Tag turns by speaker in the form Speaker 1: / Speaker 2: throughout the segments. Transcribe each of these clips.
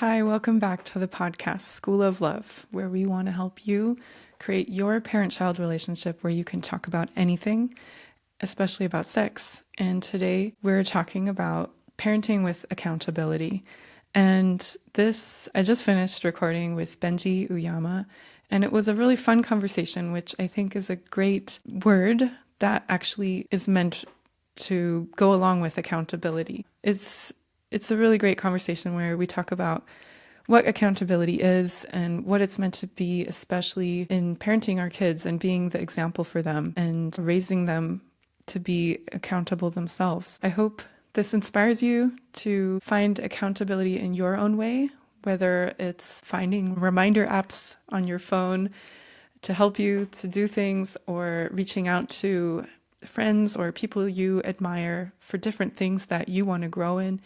Speaker 1: Hi, welcome back to the podcast School of Love, where we want to help you create your parent-child relationship where you can talk about anything, especially about sex. And today we're talking about parenting with accountability. And I just finished recording with Benjy Uyama, and it was a really fun conversation, which I think is a great word that actually is meant to go along with accountability. It's a really great conversation where we talk about what accountability is and what it's meant to be, especially in parenting our kids and being the example for them and raising them to be accountable themselves. I hope this inspires you to find accountability in your own way, whether it's finding reminder apps on your phone to help you to do things or reaching out to friends or people you admire for different things that you want to grow in.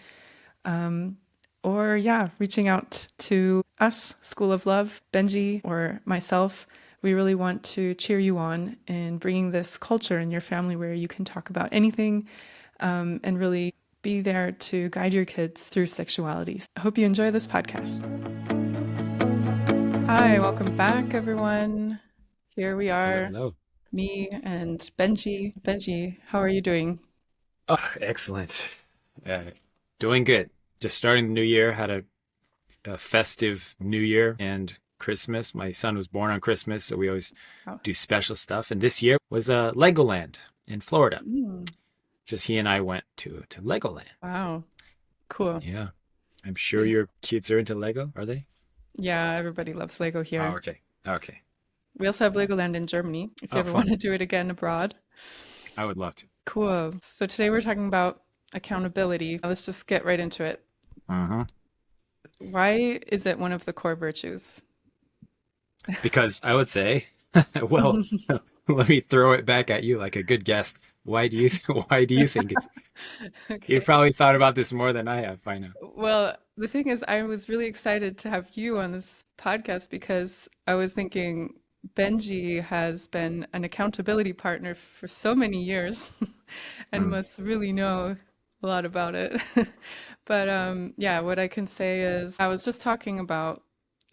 Speaker 1: Reaching out to us, School of Love, Benjy, or myself. We really want to cheer you on in bringing this culture in your family where you can talk about anything and really be there to guide your kids through sexuality. I hope you enjoy this podcast. Hi, welcome back, everyone. Here we
Speaker 2: Hello,
Speaker 1: are,
Speaker 2: hello.
Speaker 1: me and Benjy. Benjy, how are you doing?
Speaker 2: Oh, excellent. Doing good. Just starting the new year, had a festive new year and Christmas. My son was born on Christmas, so we always
Speaker 1: Oh.
Speaker 2: do special stuff. And this year was Legoland in Florida.
Speaker 1: Mm.
Speaker 2: Just he and I went to Legoland.
Speaker 1: Wow, cool.
Speaker 2: Yeah. I'm sure your kids are into Lego, are they?
Speaker 1: Yeah, everybody loves Lego
Speaker 2: Oh,
Speaker 1: here.
Speaker 2: okay. Okay.
Speaker 1: We also have Legoland in Germany if you
Speaker 2: Oh,
Speaker 1: ever want
Speaker 2: fun.
Speaker 1: to do it again abroad.
Speaker 2: I would love to.
Speaker 1: Cool. So today we're talking about accountability. Let's just get right into it.
Speaker 2: Uh-huh.
Speaker 1: Why is it one of the core virtues?
Speaker 2: Because I would say, well, let me throw it back at you like a good guest. Why do you think it's You
Speaker 1: Okay.
Speaker 2: probably thought about this more than I have by now.
Speaker 1: Well, the thing is, I was really excited to have you on this podcast because I was thinking Benjy has been an accountability partner for so many years and
Speaker 2: Mm.
Speaker 1: must really know a lot about it. Yeah, what I can say is I was just talking about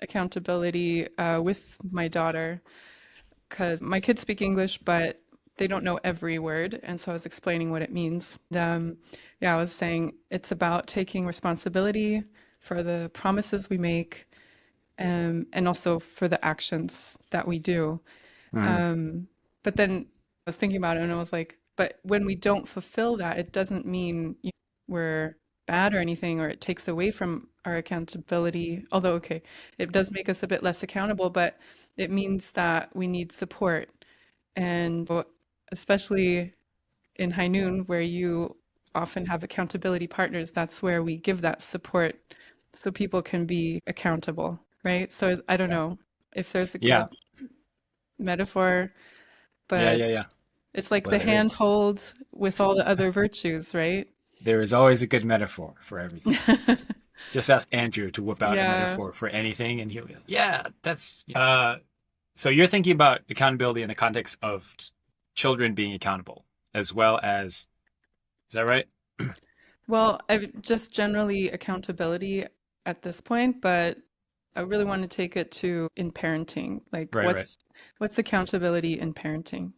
Speaker 1: accountability with my daughter because my kids speak English, but they don't know every word. And so I was explaining what it means. Yeah, I was saying it's about taking responsibility for the promises we make and also for the actions that we do.
Speaker 2: Mm.
Speaker 1: Um, but then I was thinking about it and I was like, but when we don't fulfill that, it doesn't mean we're bad or anything, or it takes away from our accountability. Although, okay, it does make us a bit less accountable, but it means that we need support. And especially in High Noon, where you often have accountability partners, that's where we give that support so people can be accountable, right? So I don't
Speaker 2: Yeah.
Speaker 1: know if there's a
Speaker 2: Yeah.
Speaker 1: good metaphor,
Speaker 2: Yeah.
Speaker 1: but
Speaker 2: Yeah. Yeah.
Speaker 1: it's like
Speaker 2: Well,
Speaker 1: the
Speaker 2: there is.
Speaker 1: handhold with all the other virtues, right?
Speaker 2: There is always a good metaphor for everything. Just ask Andrew to whip out a
Speaker 1: Yeah.
Speaker 2: metaphor for anything, and he'll be like, "Yeah, that's." So you're thinking about accountability in the context of children being accountable, as well as, is that right?
Speaker 1: Well, I just generally accountability at this point, but I really want to take it to in parenting. Like
Speaker 2: Right. Right.
Speaker 1: what's accountability in parenting?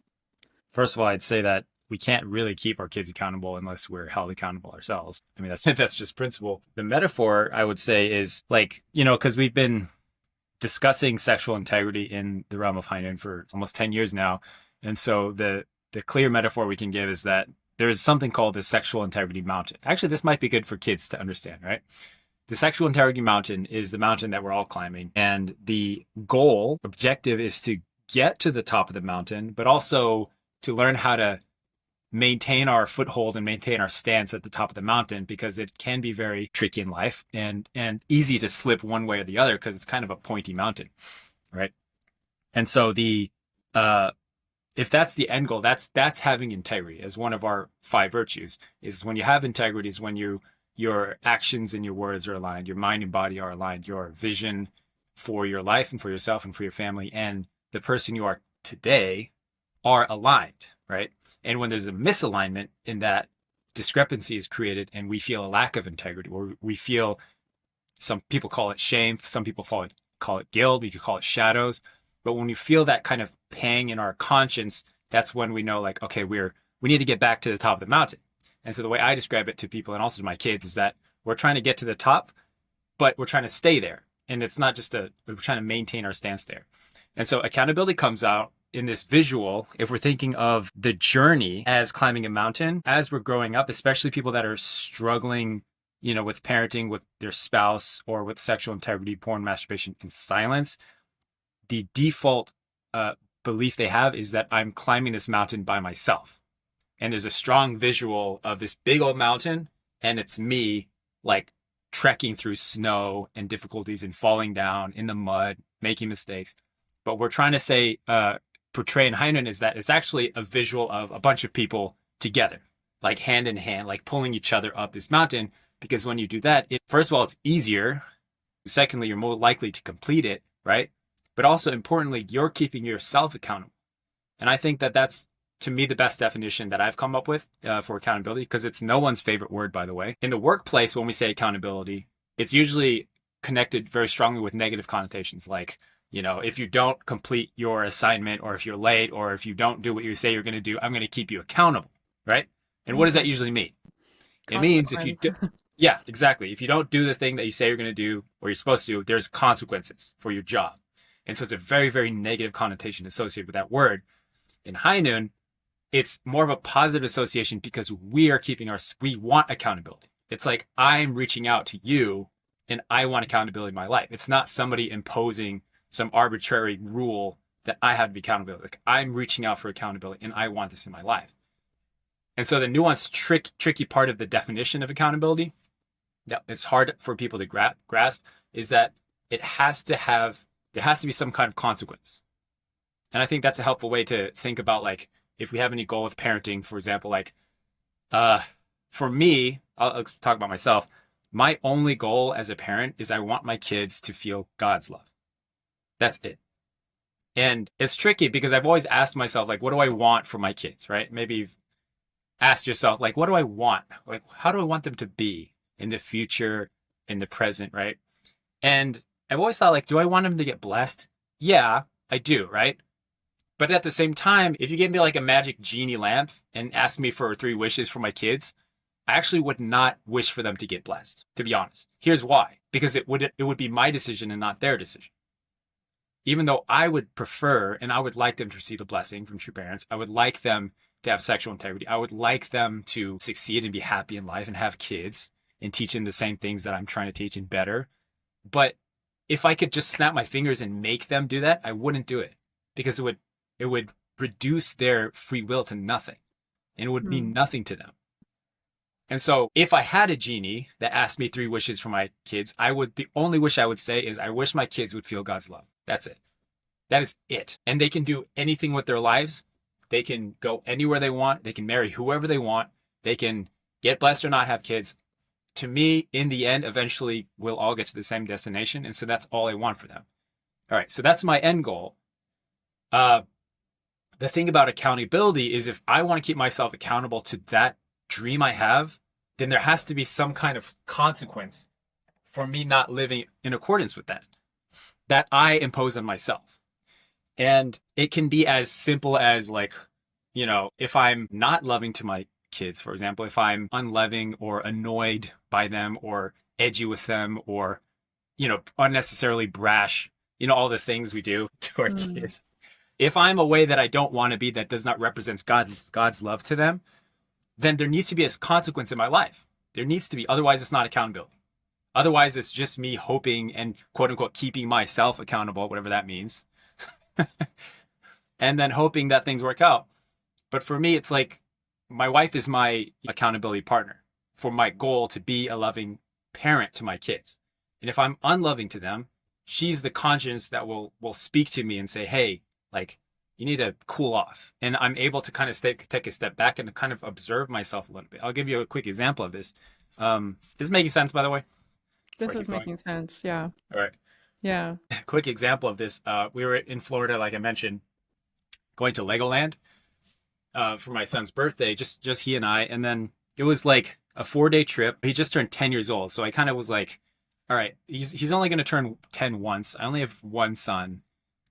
Speaker 2: First of all, I'd say that we can't really keep our kids accountable unless we're held accountable ourselves. I mean, that's that's just principle. The metaphor I would say is like, because we've been discussing sexual integrity in the realm of Hainan for almost 10 years now. And so the clear metaphor we can give is that there is something called the sexual integrity mountain. Actually, this might be good for kids to understand, right? The sexual integrity mountain is the mountain that we're all climbing. And the objective is to get to the top of the mountain, but also to learn how to maintain our foothold and maintain our stance at the top of the mountain, because it can be very tricky in life and easy to slip one way or the other because it's kind of a pointy mountain, right? And so the if that's the end goal, that's having integrity as one of our five virtues. Is when you have integrity is when your actions and your words are aligned, your mind and body are aligned, your vision for your life and for yourself and for your family and the person you are today are aligned, right? And when there's a misalignment in that, discrepancy is created and we feel a lack of integrity, or we feel Some people call it shame. Some people call it guilt. We could call it shadows. But when we feel that kind of pang in our conscience, that's when we know like, okay, we need to get back to the top of the mountain. And so the way I describe it to people and also to my kids is that we're trying to get to the top, but we're trying to stay there. And it's not just we're trying to maintain our stance there. And so accountability comes out in this visual. If we're thinking of the journey as climbing a mountain, as we're growing up, especially people that are struggling, with parenting with their spouse or with sexual integrity, porn, masturbation, and silence, the default belief they have is that I'm climbing this mountain by myself. And there's a strong visual of this big old mountain, and it's me like trekking through snow and difficulties and falling down in the mud, making mistakes. But we're trying to say, portray in Hainan is that it's actually a visual of a bunch of people together, like hand in hand, like pulling each other up this mountain. Because when you do that, first of all, it's easier. Secondly, you're more likely to complete it, right? But also importantly, you're keeping yourself accountable. And I think that that's, to me, the best definition that I've come up with for accountability, because it's no one's favorite word, by the way. In the workplace, when we say accountability, it's usually connected very strongly with negative connotations. Like, if you don't complete your assignment, or if you're late, or if you don't do what you say you're going to do, I'm going to keep you accountable, right? And what does that usually mean? It means if you do, yeah, exactly. If you don't do the thing that you say you're going to do or you're supposed to do, there's consequences for your job. And so it's a very, very negative connotation associated with that word. In Hainan, it's more of a positive association because we want accountability. It's like I'm reaching out to you and I want accountability in my life. It's not somebody imposing some arbitrary rule that I have to be accountable. Like I'm reaching out for accountability and I want this in my life. And so the nuanced, tricky part of the definition of accountability that it's hard for people to grasp is that there has to be some kind of consequence. And I think that's a helpful way to think about, like, if we have any goal with parenting, for example, like, for me, I'll talk about myself. My only goal as a parent is I want my kids to feel God's love. That's it. And it's tricky because I've always asked myself, like, what do I want for my kids, right? Maybe you've asked yourself, like, what do I want? Like, how do I want them to be in the future, in the present, right? And I've always thought, like, do I want them to get blessed? Yeah, I do, right? But at the same time, if you gave me like a magic genie lamp and asked me for 3 wishes for my kids, I actually would not wish for them to get blessed, to be honest. Here's why. Because it would be my decision and not their decision. Even though I would prefer and I would like them to receive the blessing from true parents, I would like them to have sexual integrity. I would like them to succeed and be happy in life and have kids and teach them the same things that I'm trying to teach and better. But if I could just snap my fingers and make them do that, I wouldn't do it because it would reduce their free will to nothing and it would mean nothing to them. And so if I had a genie that asked me 3 wishes for my kids, the only wish I would say is I wish my kids would feel God's love. That's it. That is it. And they can do anything with their lives. They can go anywhere they want. They can marry whoever they want. They can get blessed or not have kids. To me, in the end, eventually we'll all get to the same destination. And so that's all I want for them. All right. So that's my end goal. The thing about accountability is if I want to keep myself accountable to that dream I have, then there has to be some kind of consequence for me not living in accordance with that I impose on myself. And it can be as simple as, like, if I'm not loving to my kids, for example, if I'm unloving or annoyed by them or edgy with them or, unnecessarily brash, all the things we do to our kids. If I'm a way that I don't want to be, that does not represent God's love to them, then there needs to be a consequence in my life. There needs to be. Otherwise, it's not accountability. Otherwise, it's just me hoping and quote unquote keeping myself accountable, whatever that means. And then hoping that things work out. But for me, it's like my wife is my accountability partner for my goal to be a loving parent to my kids. And if I'm unloving to them, she's the conscience that will speak to me and say, hey, like, you need to cool off. And I'm able to kind of take a step back and kind of observe myself a little bit. I'll give you a quick example of this. Is this making sense, by the way?
Speaker 1: This is making sense. Yeah.
Speaker 2: All right.
Speaker 1: Yeah.
Speaker 2: Quick example of this. We were in Florida, like I mentioned, going to Legoland for my son's birthday, just he and I. And then it was like a 4-day trip. He just turned 10 years old. So I kind of was like, all right, he's only going to turn 10 once. I only have one son.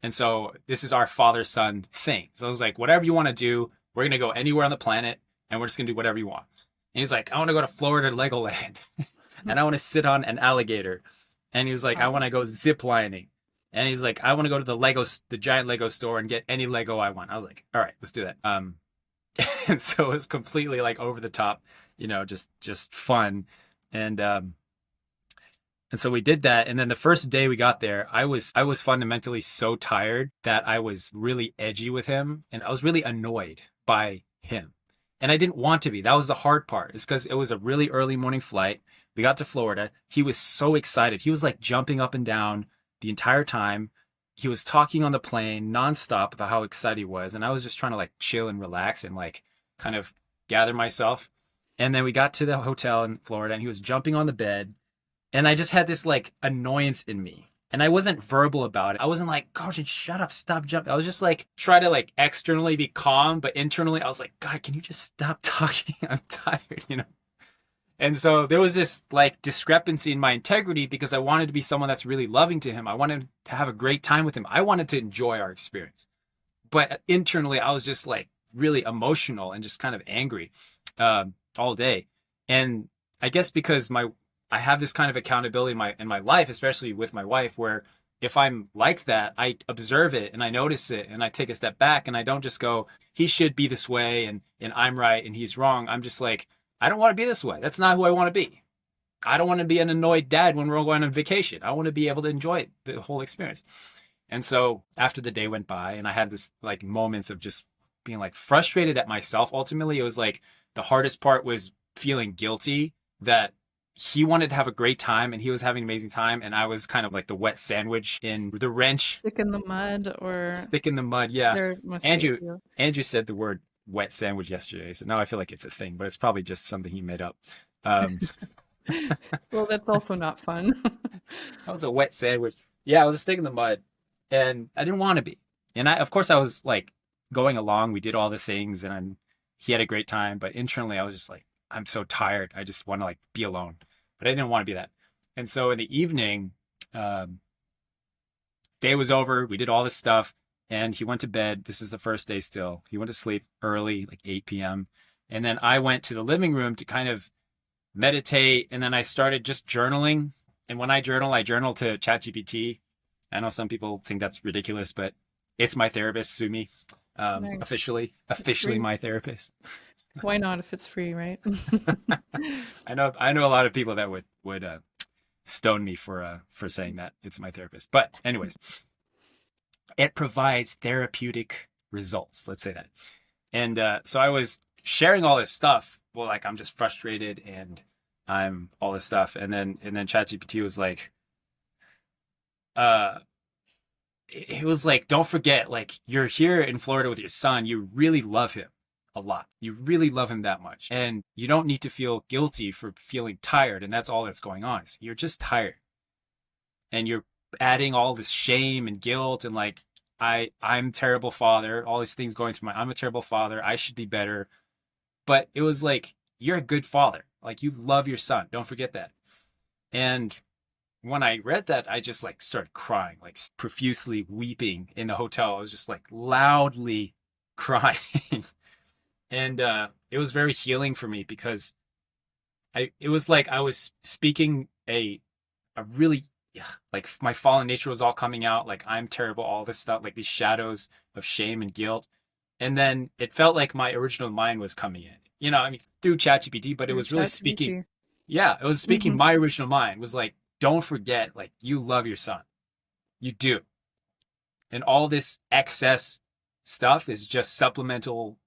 Speaker 2: And so this is our father son thing. So I was like, whatever you want to do, we're going to go anywhere on the planet and we're just going to do whatever you want. And he's like, I want to go to Florida Legoland and I want to sit on an alligator. And he was like, I want to go zip lining. And he's like, I want to go to the giant Lego store and get any Lego I want. I was like, all right, let's do that. And so it was completely like over the top, just fun. And so we did that. And then the first day we got there, I was fundamentally so tired that I was really edgy with him and I was really annoyed by him. And I didn't want to be. That was the hard part. It's because it was a really early morning flight. We got to Florida. He was so excited. He was like jumping up and down the entire time. He was talking on the plane nonstop about how excited he was. And I was just trying to like chill and relax and like kind of gather myself. And then we got to the hotel in Florida and he was jumping on the bed. And I just had this like annoyance in me. And I wasn't verbal about it. I wasn't like, Carson, shut up, stop jumping. I was just like, try to like externally be calm, but internally I was like, God, can you just stop talking? I'm tired. And so there was this like discrepancy in my integrity because I wanted to be someone that's really loving to him. I wanted to have a great time with him. I wanted to enjoy our experience. But internally I was just like really emotional and just kind of angry all day. And I guess because I have this kind of accountability in my life, especially with my wife, where if I'm like that, I observe it and I notice it and I take a step back and I don't just go, he should be this way and I'm right and he's wrong. I'm just like, I don't want to be this way. That's not who I want to be. I don't want to be an annoyed dad when we're going on vacation. I want to be able to enjoy the whole experience. And so after the day went by and I had this like moments of just being like frustrated at myself, ultimately, it was like the hardest part was feeling guilty that he wanted to have a great time and he was having an amazing time. And I was kind of like the wet sandwich in the wrench.
Speaker 1: Stick in the mud or
Speaker 2: Stick in the mud. Yeah.
Speaker 1: there must be
Speaker 2: Andrew said the word wet sandwich yesterday. So now I feel like it's a thing, but it's probably just something he made up.
Speaker 1: Well, that's also not fun.
Speaker 2: I was a wet sandwich. Yeah, I was a stick in the mud and I didn't want to be. And of course I was like going along. We did all the things and he had a great time, but internally I was just like, I'm so tired. I just want to like be alone. But I didn't want to be that. And so in the evening, day was over. We did all this stuff and he went to bed. This is the first day still. He went to sleep early, like 8 p.m. And then I went to the living room to kind of meditate. And then I started just journaling. And when I journal to ChatGPT. I know some people think that's ridiculous, but it's my therapist, Sumi.
Speaker 1: Nice.
Speaker 2: Officially my therapist.
Speaker 1: Why not if it's free, right?
Speaker 2: I know a lot of people that would stone me for saying that it's my therapist. But anyways, it provides therapeutic results. Let's say that. And so I was sharing all this stuff. Well, like I'm just frustrated and I'm all this stuff. And then ChatGPT was like, it was like, don't forget, like you're here in Florida with your son. You really love him a lot. You really love him that much. And you don't need to feel guilty for feeling tired. And that's all that's going on. You're just tired. And you're adding all this shame and guilt and like, I'm a terrible father, all these things going through I'm a terrible father. I should be better. But it was like, you're a good father. Like you love your son. Don't forget that. And when I read that, I just like started crying, like profusely weeping in the hotel. I was just like loudly crying. And it was very healing for me because it was like I was speaking a really, like my fallen nature was all coming out, like I'm terrible, all this stuff, like these shadows of shame and guilt. And then it felt like my original mind was coming in, I mean, through ChatGPT, but it was really speaking. Yeah, it was speaking. My original mind was like, don't forget, like you love your son. You do. And all this excess stuff is just supplemental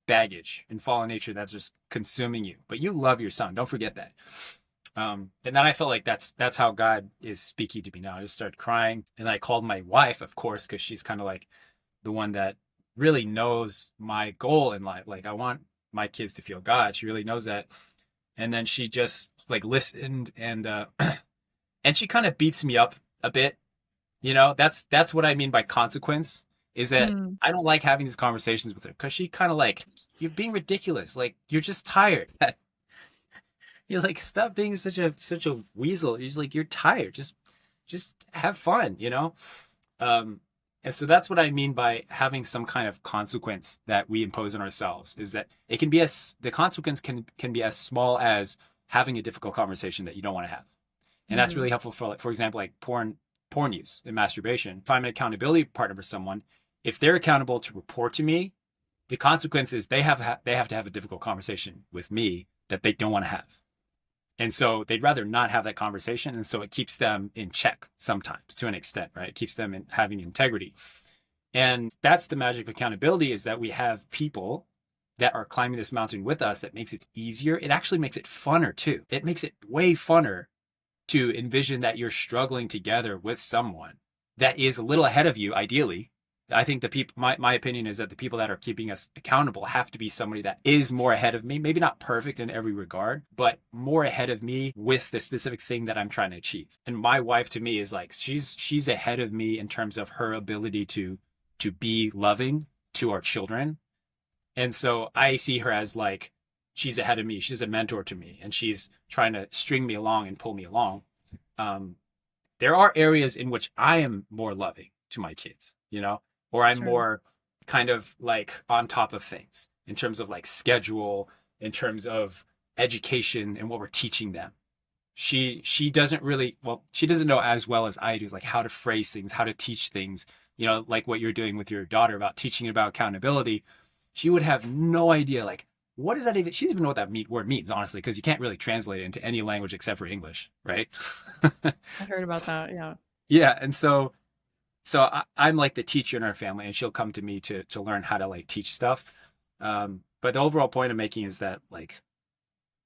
Speaker 2: baggage and fallen nature that's just consuming you. But you love your son. Don't forget that. And then I felt like that's how God is speaking to me now. I just started crying. And I called my wife, of course, because she's kind of like the one that really knows my goal in life. Like I want my kids to feel God. She really knows that. And then she just like listened and and she kind of beats me up a bit. That's what I mean by consequence. Is that I don't like having these conversations with her because she kind of like, you're being ridiculous. Like, you're just tired. You're like, stop being such a weasel. You're just like, you're tired. Just have fun, you know? Um, and so that's what I mean by having some kind of consequence that we impose on ourselves, is that it can be as the consequence can be as small as having a difficult conversation that you don't want to have. And that's
Speaker 1: Mm-hmm.
Speaker 2: really helpful for, like, for example, like porn use and masturbation. If I'm an accountability partner for someone, if they're accountable to report to me, the consequence is they have to have a difficult conversation with me that they don't want to have. And so they'd rather not have that conversation. And so it keeps them in check sometimes to an extent, right? It keeps them in having integrity. And that's the magic of accountability, is that we have people that are climbing this mountain with us. That makes it easier. It actually makes it funner too. It makes it way funner to envision that you're struggling together with someone that is a little ahead of you, ideally. I think the people, my opinion is that the people that are keeping us accountable have to be somebody that is more ahead of me, maybe not perfect in every regard, but more ahead of me with the specific thing that I'm trying to achieve. And my wife to me is like, she's ahead of me in terms of her ability to be loving to our children. And so I see her as like, she's ahead of me. She's a mentor to me, and she's trying to string me along and pull me along. Um, there are areas in which I am more loving to my kids, you know, or I'm
Speaker 1: Sure.
Speaker 2: more kind of like on top of things in terms of like schedule, in terms of education and what we're teaching them. She doesn't really, well, she doesn't know as well as I do, like how to phrase things, how to teach things, you know, like what you're doing with your daughter about teaching about accountability. She would have no idea, like, what does that even, she doesn't even know what that word means, honestly, because you can't really translate it into any language except for English, right?
Speaker 1: I heard about that. Yeah.
Speaker 2: Yeah. And I'm like the teacher in our family, and she'll come to me to learn how to like teach stuff. But the overall point I'm making is that like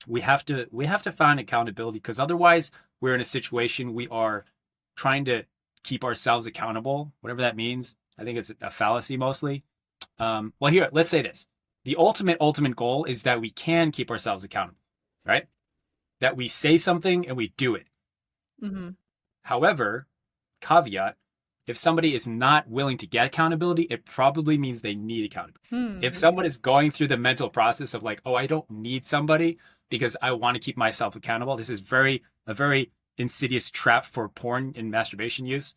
Speaker 2: we have to find accountability, because otherwise we're in a situation we are trying to keep ourselves accountable, whatever that means. I think it's a fallacy mostly. Well, here, let's say this: the ultimate goal is that we can keep ourselves accountable, right? That we say something and we do it.
Speaker 1: Mm-hmm.
Speaker 2: However, caveat, if somebody is not willing to get accountability, it probably means they need accountability. If
Speaker 1: Hmm.
Speaker 2: someone is going through the mental process of like, oh, I don't need somebody because I want to keep myself accountable, this is a very insidious trap for porn and masturbation use.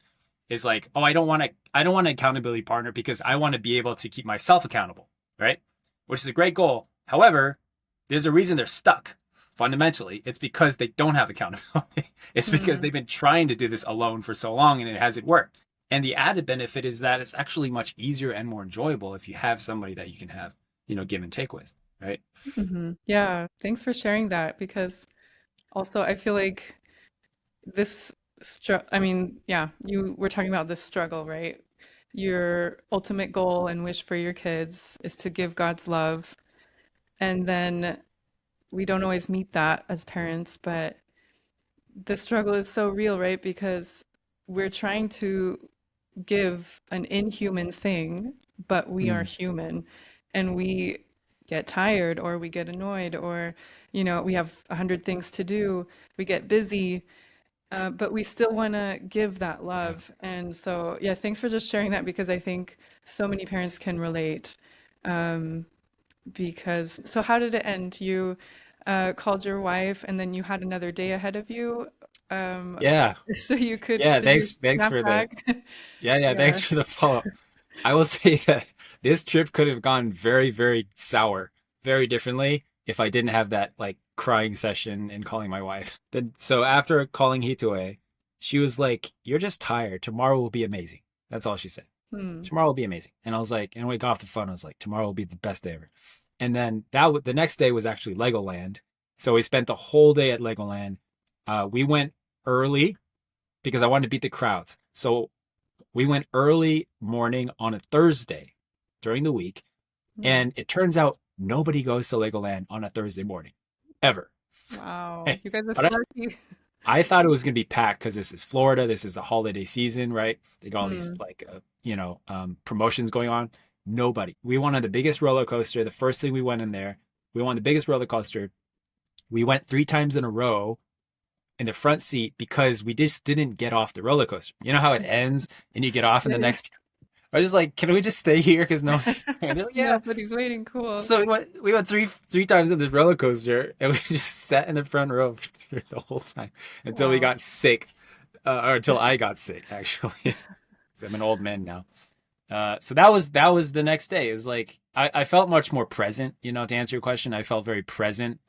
Speaker 2: Is like, oh, I don't want an accountability partner because I want to be able to keep myself accountable, right? Which is a great goal. However, there's a reason they're stuck. Fundamentally, it's because they don't have accountability. It's because
Speaker 1: Hmm.
Speaker 2: they've been trying to do this alone for so long and it hasn't worked. And the added benefit is that it's actually much easier and more enjoyable if you have somebody that you can have, give and take with, right?
Speaker 1: Hmm. Yeah. Thanks for sharing that because also I feel like I mean, yeah, you were talking about this struggle, right? Your ultimate goal and wish for your kids is to give God's love. And then we don't always meet that as parents, but the struggle is so real, right? Because we're trying to give an inhuman thing, but we are
Speaker 2: Mm,
Speaker 1: human and we get tired or we get annoyed or, we have 100 things to do, we get busy. But we still want to give that
Speaker 2: yeah.
Speaker 1: love. And so, yeah, thanks for just sharing that because I think so many parents can relate. Um, so how did it end? You called your wife and then you had another day ahead of you. Um,
Speaker 2: Yeah.
Speaker 1: so you
Speaker 2: Yeah.
Speaker 1: did you
Speaker 2: Thanks
Speaker 1: snap
Speaker 2: for the,
Speaker 1: back?
Speaker 2: yeah.
Speaker 1: Yeah.
Speaker 2: Thanks for the follow up. I will say that this trip could have gone very, very sour, very differently if I didn't have that like crying session and calling my wife. Then, so after calling Hitoe, she was like, "You're just tired. Tomorrow will be amazing." That's all she said.
Speaker 1: Hmm.
Speaker 2: Tomorrow will be amazing. And I was like, and we got off the phone. I was like, tomorrow will be the best day ever. And then the next day was actually Legoland. So we spent the whole day at Legoland. We went early because I wanted to beat the crowds. So we went early morning on a Thursday during the week,
Speaker 1: Hmm.
Speaker 2: and it turns out nobody goes to Legoland on a Thursday morning, ever.
Speaker 1: Wow.
Speaker 2: But
Speaker 1: You guys are
Speaker 2: I,
Speaker 1: so lucky.
Speaker 2: I thought it was going to be packed because this is Florida. This is the holiday season, right? They got all these
Speaker 1: Hmm.
Speaker 2: like, promotions going on. Nobody. We went on the biggest roller coaster. The first thing we went in there, we went on the biggest roller coaster. We went 3 times in a row in the front seat because we just didn't get off the roller coaster. You know how it ends and you get off and
Speaker 1: Yeah,
Speaker 2: the
Speaker 1: yeah.
Speaker 2: next I was just like, can we just stay here? Because no one's here. And they're like, yeah.
Speaker 1: Nobody's waiting. Cool.
Speaker 2: So we went three times in this roller coaster, and we just sat in the front row the whole time until we
Speaker 1: Wow.
Speaker 2: got sick, or until I got sick, actually. 'Cause I'm an old man now. So that was the next day. It was like I felt much more present. To answer your question, I felt very present.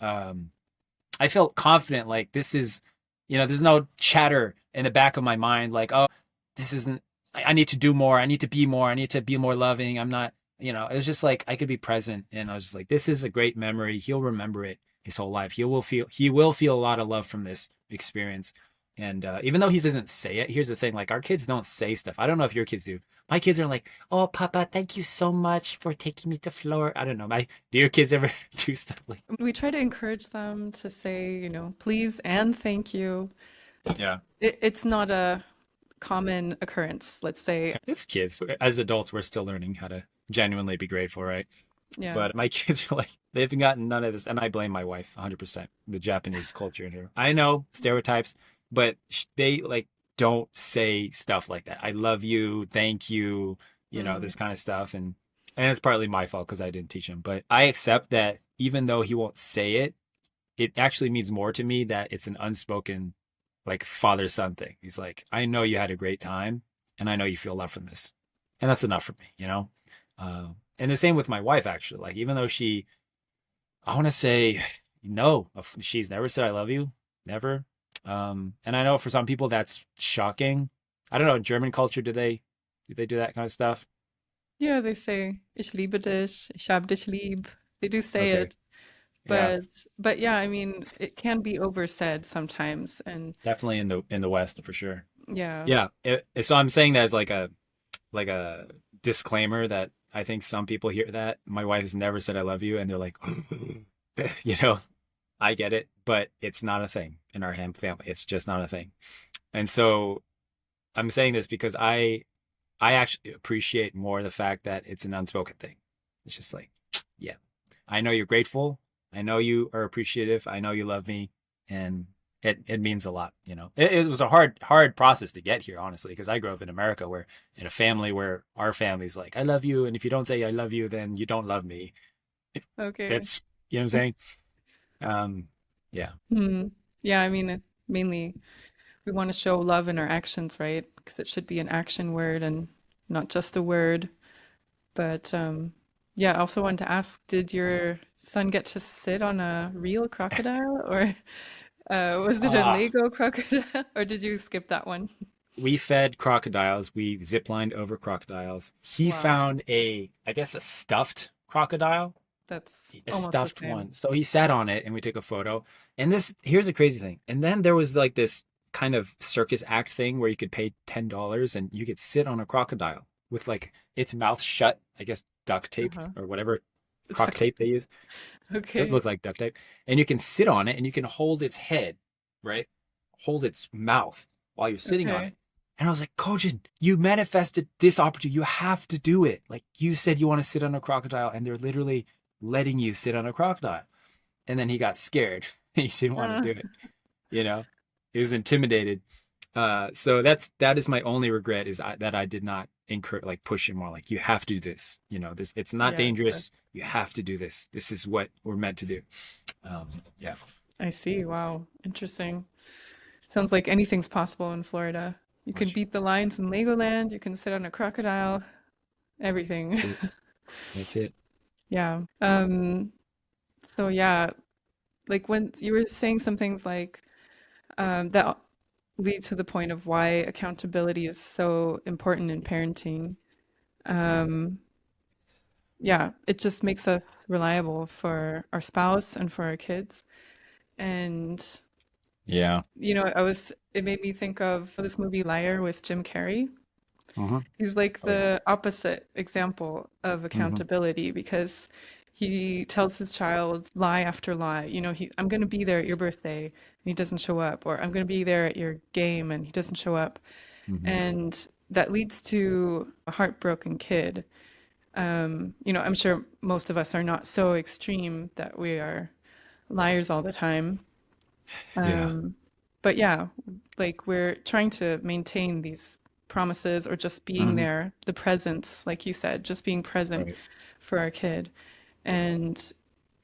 Speaker 2: I felt confident. Like this is, there's no chatter in the back of my mind. Like, oh, this isn't. I need to do more. I need to be more. I need to be more loving. I'm not. It was just like I could be present, and I was just like, this is a great memory. He'll remember it his whole life. He will feel a lot of love from this experience. And even though he doesn't say it, here's the thing: like our kids don't say stuff. I don't know if your kids do. My kids are like, "Oh, Papa, thank you so much for taking me to Florida." I don't know. Do your kids ever do stuff like?
Speaker 1: We try to encourage them to say, please and thank you.
Speaker 2: Yeah,
Speaker 1: It's not a common occurrence, let's say.
Speaker 2: it's kids. As adults, we're still learning how to genuinely be grateful, right?
Speaker 1: Yeah.
Speaker 2: But my kids are like, they haven't gotten none of this, and I blame my wife 100%. The Japanese culture in here. I know stereotypes, but they like don't say stuff like that. I love you, thank you,
Speaker 1: Mm,
Speaker 2: this kind of stuff, and it's partly my fault because I didn't teach him. But I accept that even though he won't say it, it actually means more to me that it's an unspoken like father son thing. He's like, I know you had a great time, and I know you feel love from this, and that's enough for me. And the same with my wife actually. Like even though I want to say no, she's never said I love you, never. And I know for some people that's shocking. I don't know. In German culture, do they do that kind of stuff?
Speaker 1: yeah, they say, ich liebe dich, ich hab dich lieb. They do say
Speaker 2: Okay,
Speaker 1: it,
Speaker 2: yeah,
Speaker 1: but yeah, I mean, it can be oversaid sometimes, and
Speaker 2: definitely in the West for sure.
Speaker 1: yeah.
Speaker 2: Yeah, so I'm saying that as like a disclaimer that I think some people hear that my wife has never said I love you, and they're like, you know, I get it, but it's not a thing in our ham family. It's just not a thing. And so I'm saying this because I actually appreciate more the fact that it's an unspoken thing. It's just like, yeah, I know you're grateful. I know you are appreciative. I know you love me, and it means a lot. It was a hard process to get here, honestly, because I grew up in America, where in a family where our family's like, I love you, and if you don't say I love you, then you don't love me.
Speaker 1: Okay.
Speaker 2: That's you know what I'm saying. Um, yeah,
Speaker 1: Hmm. Yeah, I mean, mainly we want to show love in our actions, right? Because it should be an action word and not just a word. But yeah, I also wanted to ask, did your son get to sit on a real crocodile, or was it a
Speaker 2: ah,
Speaker 1: Lego crocodile, or did you skip that one?
Speaker 2: we fed crocodiles. We ziplined over crocodiles. He
Speaker 1: Wow,
Speaker 2: found I guess, a stuffed crocodile,
Speaker 1: that's
Speaker 2: a
Speaker 1: almost the
Speaker 2: stuffed
Speaker 1: same.
Speaker 2: one. So he sat on it and we took a photo. And here's a crazy thing. And then there was like this kind of circus act thing where you could pay $10 and you could sit on a crocodile with like its mouth shut, I guess duct tape
Speaker 1: Uh-huh.
Speaker 2: or whatever croc
Speaker 1: Duct
Speaker 2: tape they
Speaker 1: tape.
Speaker 2: use. It
Speaker 1: Okay.
Speaker 2: looked like duct tape. And you can sit on it and you can hold its head, right? Hold its mouth while you're sitting on
Speaker 1: Okay.
Speaker 2: it. And I was like, Kojin, you manifested this opportunity. You have to do it. Like you said, you want to sit on a crocodile, and they're literally letting you sit on a crocodile. And then he got scared. He didn't want to
Speaker 1: Uh,
Speaker 2: do it. You know, he was intimidated. So that is my only regret is that I did not encourage, like push him more. Like you have to do this. This it's not
Speaker 1: yeah,
Speaker 2: dangerous. You have to do this. This is what we're meant to do. Yeah.
Speaker 1: I see. Wow, interesting. Sounds like anything's possible in Florida. You can
Speaker 2: Much.
Speaker 1: beat the lions in Legoland, you can sit on a crocodile, everything.
Speaker 2: That's it. That's it.
Speaker 1: Yeah. So yeah, like when you were saying some things like that lead to the point of why accountability is so important in parenting. Um, yeah, it just makes us reliable for our spouse and for our kids. And
Speaker 2: Yeah.
Speaker 1: it made me think of this movie Liar with Jim Carrey.
Speaker 2: Uh-huh.
Speaker 1: He's like
Speaker 2: Oh yeah.
Speaker 1: the opposite example of
Speaker 2: Hmm.
Speaker 1: accountability because he tells his child lie after lie. I'm going to be there at your birthday and he doesn't show up, or I'm going to be there at your game and he doesn't show up.
Speaker 2: Hmm.
Speaker 1: And that leads to a heartbroken kid. I'm sure most of us are not so extreme that we are liars all the time.
Speaker 2: Yeah.
Speaker 1: But yeah, like we're trying to maintain these promises or just being
Speaker 2: Hmm.
Speaker 1: there, the presence, like you said, just being present
Speaker 2: Right.
Speaker 1: for our kid. And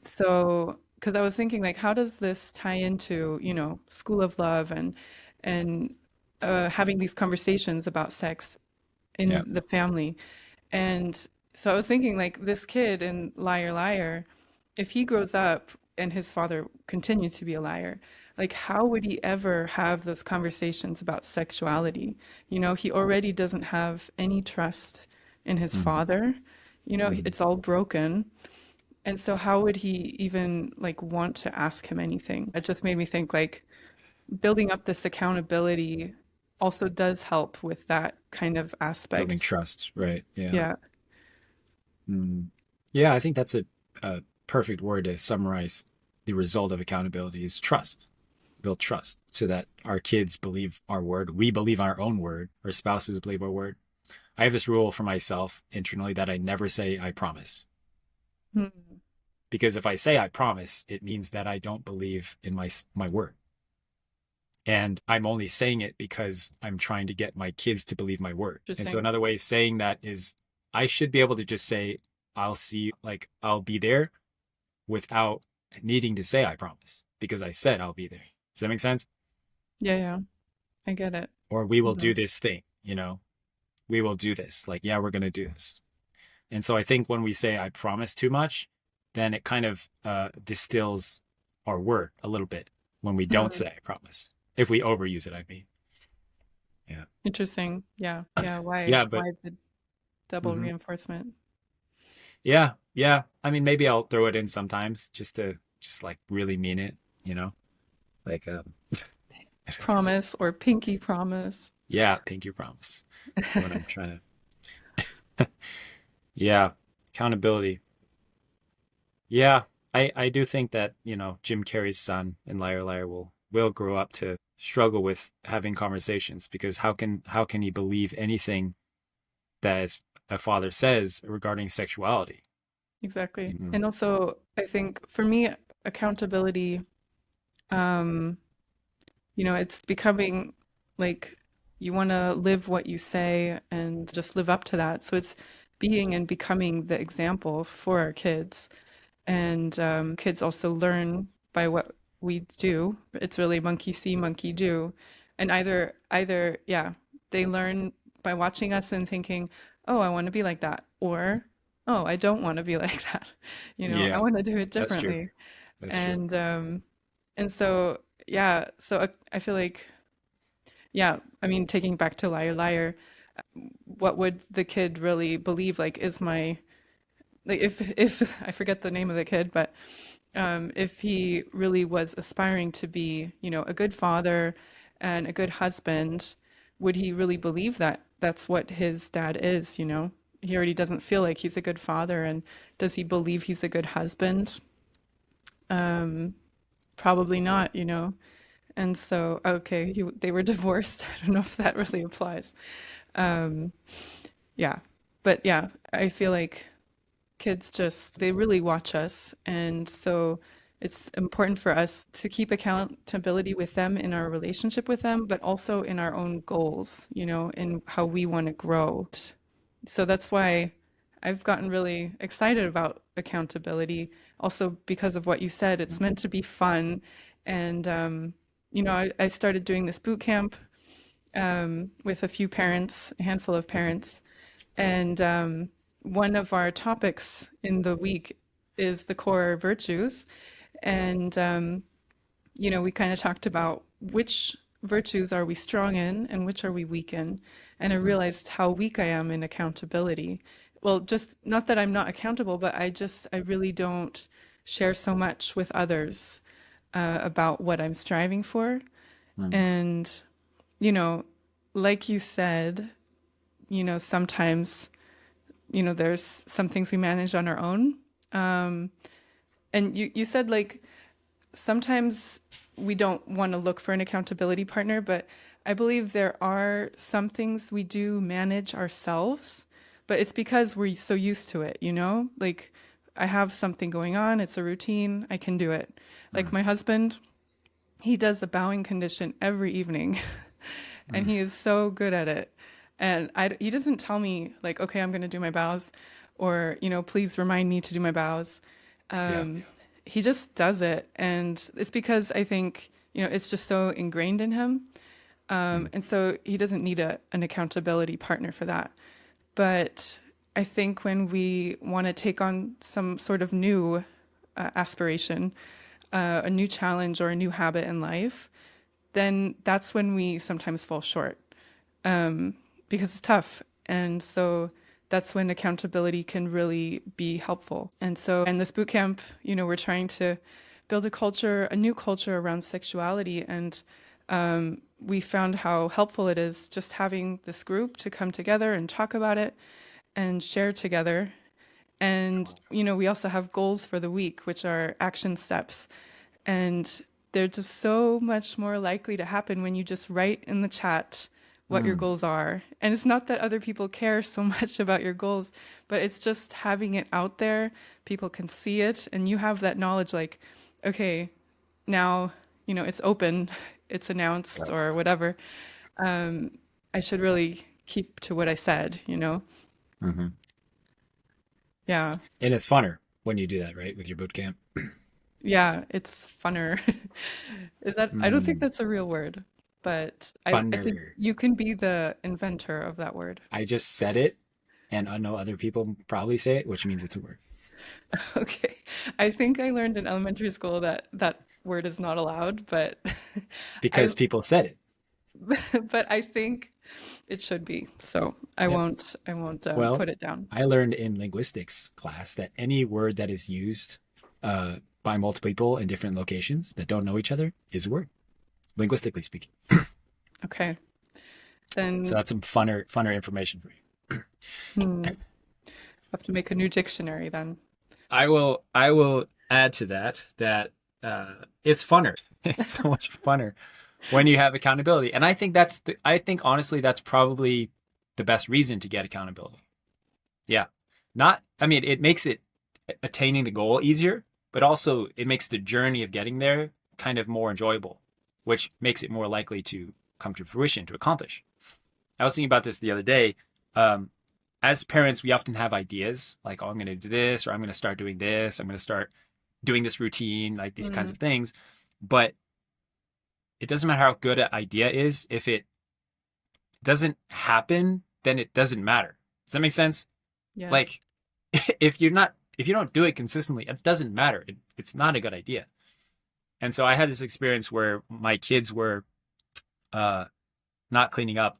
Speaker 1: so, because I was thinking, like, how does this tie into, School of Love and having these conversations about sex
Speaker 2: Yeah.
Speaker 1: in the family? And so I was thinking, like, this kid in Liar Liar, if he grows up and his father continued to be a liar, like, how would he ever have those conversations about sexuality? He already doesn't have any trust in his
Speaker 2: Hmm.
Speaker 1: father.
Speaker 2: Hmm.
Speaker 1: It's all broken. And so how would he even like want to ask him anything? It just made me think like building up this accountability also does help with that kind of
Speaker 2: Building
Speaker 1: aspect.
Speaker 2: trust. Right. Yeah.
Speaker 1: Yeah.
Speaker 2: Mm. Yeah, I think that's a perfect word to summarize the result of accountability is trust. Build trust so that our kids believe our word. We believe our own word. Our spouses believe our word. I have this rule for myself internally that I never say I promise.
Speaker 1: Hmm.
Speaker 2: Because if I say I promise, it means that I don't believe in my word. And I'm only saying it because I'm trying to get my kids to believe my word. And so
Speaker 1: Interesting.
Speaker 2: another way of saying that is I should be able to just say, I'll see you, like I'll be there without needing to say I promise because I said I'll be there. Does that make sense?
Speaker 1: Yeah, yeah. I get it.
Speaker 2: Or we will
Speaker 1: Hmm.
Speaker 2: do this thing, we will do this. Like, yeah, we're going to do this. And so I think when we say I promise too much, then it kind of distills our word a little bit when we don't
Speaker 1: Hmm.
Speaker 2: say I promise. If we overuse it, I mean. Yeah.
Speaker 1: Interesting. Yeah. Yeah. Why
Speaker 2: Yeah, but
Speaker 1: why the double
Speaker 2: mhm.
Speaker 1: reinforcement?
Speaker 2: Yeah, yeah. I mean, maybe I'll throw it in sometimes just to just like really mean it, you know? Like
Speaker 1: Promise or pinky promise.
Speaker 2: yeah, pinky promise when I'm trying to yeah, accountability. Yeah, I do think that, Jim Carrey's son in Liar Liar will grow up to struggle with having conversations because how can he believe anything that a father says regarding sexuality?
Speaker 1: Exactly.
Speaker 2: Mhm.
Speaker 1: And also, I think for me, accountability, um, it's becoming like you want to live what you say and just live up to that. So it's being and becoming the example for our kids. And kids also learn by what we do. It's really monkey see, monkey do. And yeah, they learn by watching us and thinking, oh, I want to be like that. Or, oh, I don't want to be like that. I
Speaker 2: Yeah,
Speaker 1: want to do it
Speaker 2: that's true.
Speaker 1: differently.
Speaker 2: That's true.
Speaker 1: And so, yeah, so I feel like, yeah, I mean, taking back to Liar Liar, what would the kid really believe? Like, is my, like, if I forget the name of the kid, but if he really was aspiring to be, a good father and a good husband, would he really believe that that's what his dad is, He already doesn't feel like he's a good father, and does he believe he's a good husband? Probably not, And so, okay, they were divorced. I don't know if that really applies. Um, yeah. But yeah, I feel like kids they really watch us. And so it's important for us to keep accountability with them in our relationship with them, but also in our own goals, in how we want to grow. So that's why I've gotten really excited about accountability. Also, because of what you said, it's meant to be fun. And, I started doing this boot camp with a few parents, a handful of parents. And one of our topics in the week is the core virtues. And, we kind of talked about which virtues are we strong in and which are we weak in. And I realized how weak I am in accountability. Well, just not that I'm not accountable, but I really don't share so much with others about what I'm striving for.
Speaker 2: Mm.
Speaker 1: And, you know, like you said, sometimes, there's some things we manage on our own. And you said like sometimes we don't want to look for an accountability partner, but I believe there are some things we do manage ourselves, but it's because we're so used to it, Like I have something going on, it's a routine, I can do it. Like
Speaker 2: Mm.
Speaker 1: my husband, he does a bowing condition every evening, and
Speaker 2: Mm.
Speaker 1: he is so good at it. And he doesn't tell me like, okay, I'm going to do my bows, or, please remind me to do my bows.
Speaker 2: Yeah.
Speaker 1: Um, he just does it. And it's because I think, it's just so ingrained in him.
Speaker 2: Mm.
Speaker 1: And so he doesn't need an accountability partner for that. But I think when we want to take on some sort of new aspiration, a new challenge or a new habit in life, then that's when we sometimes fall short, because it's tough. And so that's when accountability can really be helpful. And so in this boot camp, we're trying to build a new culture around sexuality. And we found how helpful it is just having this group to come together and talk about it and share together. And, we also have goals for the week, which are action steps. And they're just so much more likely to happen when you just write in the chat what your
Speaker 2: Mm.
Speaker 1: goals are. And it's not that other people care so much about your goals, but it's just having it out there. People can see it, and you have that knowledge like, okay, now, it's open, it's announced,
Speaker 2: Right.
Speaker 1: or whatever. I should really keep to what I said.
Speaker 2: Hmm.
Speaker 1: Yeah.
Speaker 2: And it's funner when you do that, right? With your boot camp.
Speaker 1: Yeah, it's funner. I don't think
Speaker 2: Mm.
Speaker 1: that's a real word, but I think
Speaker 2: Funner.
Speaker 1: you can be the inventor of that word.
Speaker 2: I just said it, and I know other people probably say it, which means it's a word.
Speaker 1: Okay. I think I learned in elementary school that that word is not allowed, but I
Speaker 2: Because people said it.
Speaker 1: but I think it should be. So
Speaker 2: Yep.
Speaker 1: I won't
Speaker 2: Well,
Speaker 1: put it down.
Speaker 2: I learned in linguistics class that any word that is used by multiple people in different locations that don't know each other is a word, linguistically speaking.
Speaker 1: Okay.
Speaker 2: So
Speaker 1: Then
Speaker 2: that's some funner information for you.
Speaker 1: hmm, have to make a new dictionary then.
Speaker 2: I will add to that it's funner. It's so much funner when you have accountability. And I think honestly that's probably the best reason to get accountability. Yeah. Not I mean it makes it attaining the goal easier, but also it makes the journey of getting there kind of more enjoyable, which makes it more likely to come to fruition, to accomplish. I was thinking about this the other day. Um, as parents, we often have ideas like, oh, I'm going to do this, or I'm going to start doing this, I'm going to start doing this routine, like these kinds
Speaker 1: Mm,
Speaker 2: of things. But it doesn't matter how good an idea is. If it doesn't happen, then it doesn't matter. Does that make sense?
Speaker 1: yes.
Speaker 2: Like, if you don't do it consistently, it doesn't matter. It's not a good idea. And so I had this experience where my kids were uh, not cleaning up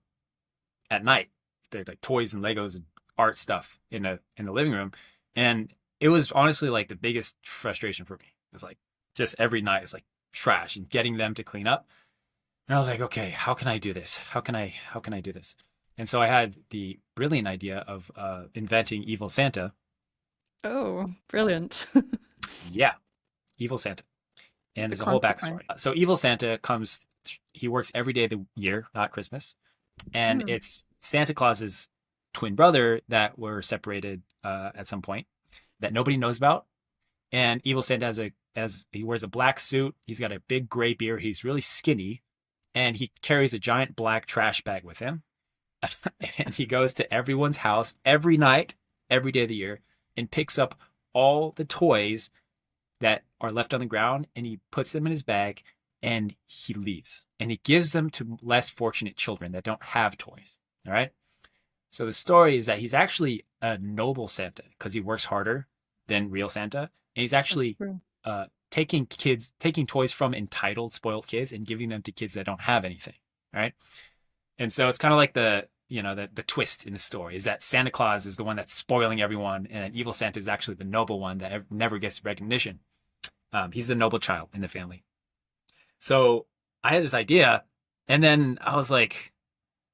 Speaker 2: at night. They're like toys and Legos and art stuff in the living room, and it was honestly like the biggest frustration for me. It was like just every night it's like trash and getting them to clean up. And I was like, okay, how can I do this? How can I do this? And so I had the brilliant idea of inventing Evil Santa.
Speaker 1: Oh, brilliant.
Speaker 2: Yeah, Evil Santa. And
Speaker 1: The
Speaker 2: there's a whole
Speaker 1: consequence.
Speaker 2: backstory. So Evil Santa comes. He works every day of the year, not Christmas, and
Speaker 1: Hmm.
Speaker 2: it's Santa Claus's twin brother that were separated at some point that nobody knows about. And Evil Santa as he wears a black suit, he's got a big gray beard, he's really skinny, and he carries a giant black trash bag with him. And he goes to everyone's house every night, every day of the year, and picks up all the toys that are left on the ground and he puts them in his bag and he leaves and he gives them to less fortunate children that don't have toys. All right. So the story is that he's actually a noble Santa because he works harder than real Santa. And he's
Speaker 1: That's
Speaker 2: actually
Speaker 1: true.
Speaker 2: taking toys from entitled, spoiled kids and giving them to kids that don't have anything. All right. And so it's kind of like the twist in the story is that Santa Claus is the one that's spoiling everyone, and evil Santa is actually the noble one that never gets recognition. He's the noble child in the family. So I had this idea, and then I was like,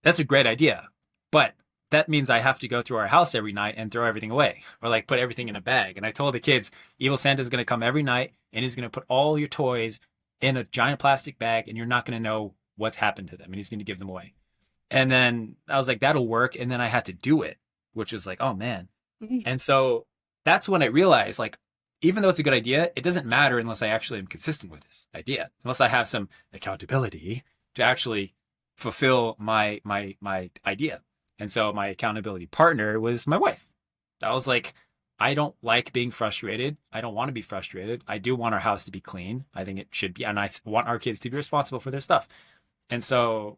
Speaker 2: "That's a great idea," but that means I have to go through our house every night and throw everything away, or like put everything in a bag. And I told the kids, "Evil Santa's going to come every night, and he's going to put all your toys in a giant plastic bag, and you're not going to know what's happened to them, and he's going to give them away." And then I was like, "That'll work." And then I had to do it, which was like, "Oh man." And so that's when I realized, like, even though it's a good idea, it doesn't matter unless I actually am consistent with this idea, unless I have some accountability to actually fulfill my idea. And so my accountability partner was my wife. I was like, I don't like being frustrated. I don't want to be frustrated. I do want our house to be clean. I think it should be, and want our kids to be responsible for their stuff. And so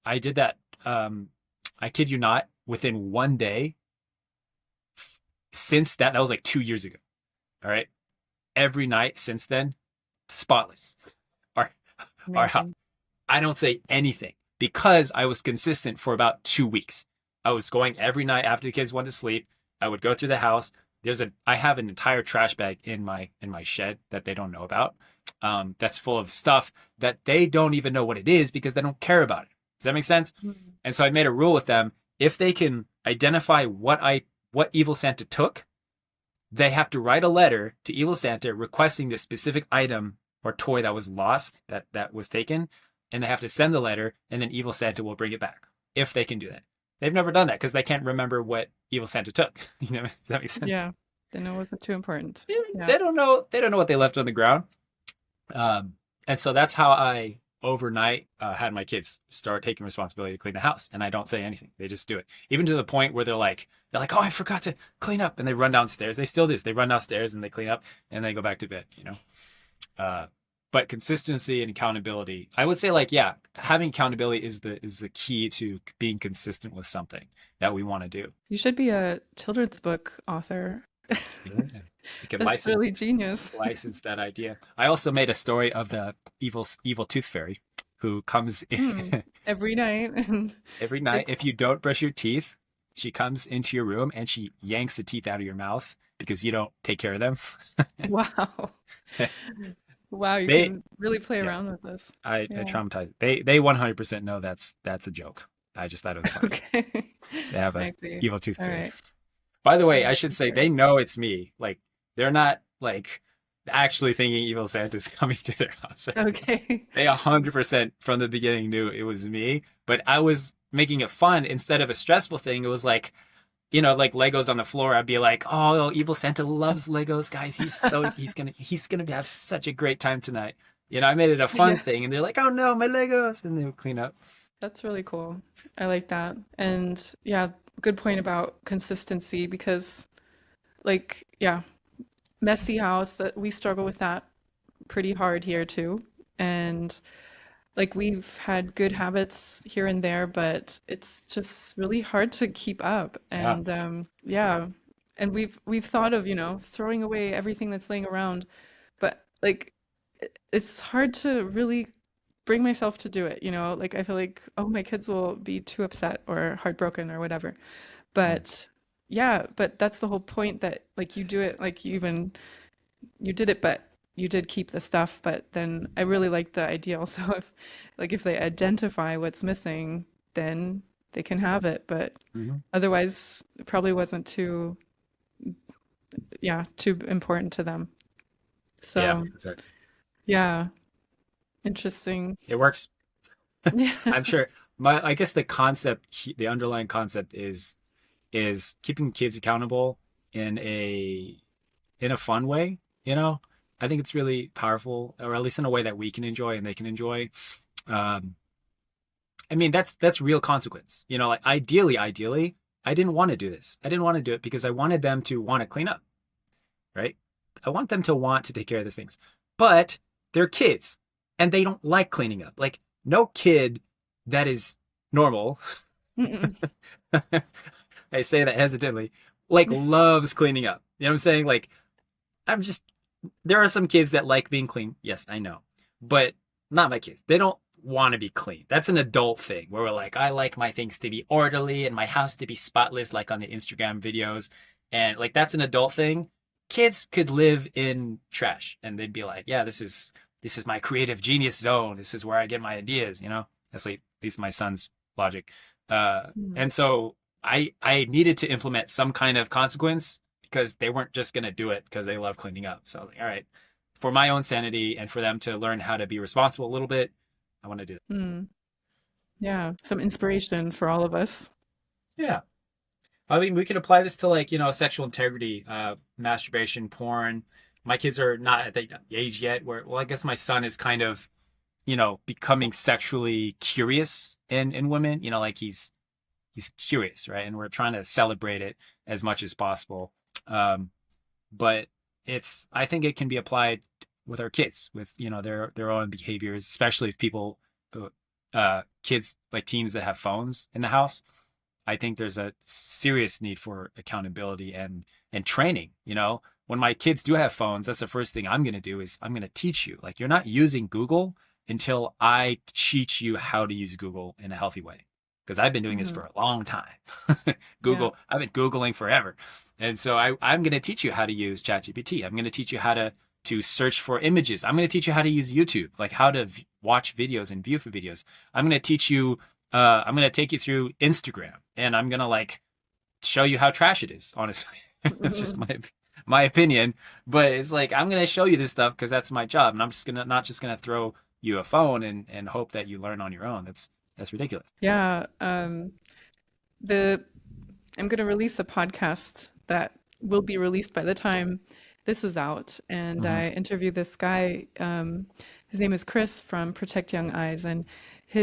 Speaker 2: I did that. I kid you not, within one day, since that was like 2 years ago. All right. Every night since then, spotless. Our, our house.
Speaker 1: Amazing.
Speaker 2: I don't say anything because I was consistent for about 2 weeks. I was going every night after the kids went to sleep. I would go through the house. I have an entire trash bag in my shed that they don't know about. That's full of stuff that they don't even know what it is because they don't care about it. Does that make sense?
Speaker 1: Mm.
Speaker 2: And so I made a rule with them. If they can identify what Evil Santa took, they have to write a letter to Evil Santa requesting the specific item or toy that was lost, that was taken, and they have to send the letter, and then Evil Santa will bring it back if they can do that. They've never done that because they can't remember what Evil Santa took. Does that make sense?
Speaker 1: Yeah. They know it wasn't too important.
Speaker 2: They,
Speaker 1: Yeah.
Speaker 2: they don't know. They don't know what they left on the ground. And so that's how I overnight had my kids start taking responsibility to clean the house, and I don't say anything. They just do it, even to the point where they're like, oh, I forgot to clean up, and they run downstairs. They still do this. They run downstairs and they clean up and they go back to bed. But consistency and accountability, I would say, like, yeah, having accountability is the key to being consistent with something that we want to do.
Speaker 1: You should be a children's book author.
Speaker 2: Yeah. You can
Speaker 1: That's really genius.
Speaker 2: license that idea. I also made a story of the evil tooth fairy who comes in
Speaker 1: Every night. And
Speaker 2: every night. If you don't brush your teeth, she comes into your room and she yanks the teeth out of your mouth because you don't take care of them.
Speaker 1: wow. Wow, you
Speaker 2: They,
Speaker 1: can really play
Speaker 2: yeah,
Speaker 1: around with this.
Speaker 2: I
Speaker 1: Yeah.
Speaker 2: traumatized. They 100% know that's a joke. I just thought it was funny.
Speaker 1: Okay.
Speaker 2: They have
Speaker 1: I
Speaker 2: a
Speaker 1: see.
Speaker 2: evil tooth
Speaker 1: All
Speaker 2: fairy.
Speaker 1: right.
Speaker 2: By the way,
Speaker 1: Yeah,
Speaker 2: I should
Speaker 1: that's
Speaker 2: say
Speaker 1: great.
Speaker 2: they know it's me. Like, they're not like actually thinking evil Santa's coming to their house.
Speaker 1: Okay.
Speaker 2: They 100% from the beginning knew it was me, but I was making it fun instead of a stressful thing. It was like, like Legos on the floor. I'd be like, "Oh, evil Santa loves Legos, guys. He's gonna have such a great time tonight." I made it a fun
Speaker 1: Yeah,
Speaker 2: thing, and they're like, "Oh no, my Legos," and they would clean up.
Speaker 1: that's really cool. I like that. And yeah, good point about consistency because like, yeah, messy house that we struggle with that pretty hard here too. And like we've had good habits here and there, but it's just really hard to keep up.
Speaker 2: Yeah.
Speaker 1: And yeah, and we've thought of, throwing away everything that's laying around, but like it's hard to really bring myself to do it, Like I feel like, oh, my kids will be too upset or heartbroken or whatever.
Speaker 2: Mm.
Speaker 1: But yeah, but that's the whole point that like you do it, like you did it, but you did keep the stuff. But then I really like the idea also if they identify what's missing, then they can have it. But
Speaker 2: Mhm.
Speaker 1: otherwise, it probably wasn't too important to them.
Speaker 2: Yeah,
Speaker 1: So
Speaker 2: exactly.
Speaker 1: yeah, interesting.
Speaker 2: It works.
Speaker 1: Yeah.
Speaker 2: I'm sure. I guess the underlying concept is keeping kids accountable in a fun way. I think it's really powerful, or at least in a way that we can enjoy and they can enjoy. Um, I mean, that's real consequence. Like ideally, I didn't want to do this. I didn't want to do it because I wanted them to want to clean up, right? I want them to want to take care of these things, but they're kids and they don't like cleaning up. Like no kid that is normal,
Speaker 1: Mm-mm.
Speaker 2: I say that hesitantly, like loves cleaning up. You know what I'm saying? Like I'm just there are some kids that like being clean. Yes, I know. But not my kids. They don't want to be clean. That's an adult thing where we're like, I like my things to be orderly and my house to be spotless, like on the Instagram videos. And like that's an adult thing. Kids could live in trash and they'd be like, yeah, this is my creative genius zone. This is where I get my ideas. That's like at least my son's logic.
Speaker 1: Mm.
Speaker 2: And so I needed to implement some kind of consequence because they weren't just going to do it because they love cleaning up. So I was like, all right, for my own sanity and for them to learn how to be responsible a little bit, I want to do that.
Speaker 1: Mm. Yeah, some inspiration for all of us.
Speaker 2: Yeah. I mean, we could apply this to like, sexual integrity, masturbation, porn. My kids are not at the age yet where, well, I guess my son is kind of, becoming sexually curious in women, like he's curious, right? And we're trying to celebrate it as much as possible. Um, but I think it can be applied with our kids, with their own behaviors, especially if people, kids like teens that have phones in the house. I think there's a serious need for accountability and training. When my kids do have phones, that's the first thing I'm going to do is I'm going to teach you. Like, you're not using Google until I teach you how to use Google in a healthy way. Because I've been doing this
Speaker 1: Hmm.
Speaker 2: for a long time.
Speaker 1: Yeah.
Speaker 2: I've been Googling forever. And so I'm going to teach you how to use ChatGPT. I'm going to teach you how to search for images. I'm going to teach you how to use YouTube, like how to watch videos and view for videos. I'm going to teach you, I'm going to take you through Instagram, and I'm going to like show you how trash it is, honestly. That's just my opinion, but it's like I'm going to show you this stuff because that's my job, and I'm just going to not just going to throw you a phone and hope that you learn on your own. That's ridiculous.
Speaker 1: Yeah. The I'm going to release a podcast that will be released by the time this is out. And
Speaker 2: Hmm.
Speaker 1: I interviewed this guy. His name is Chris from Protect Young Eyes. And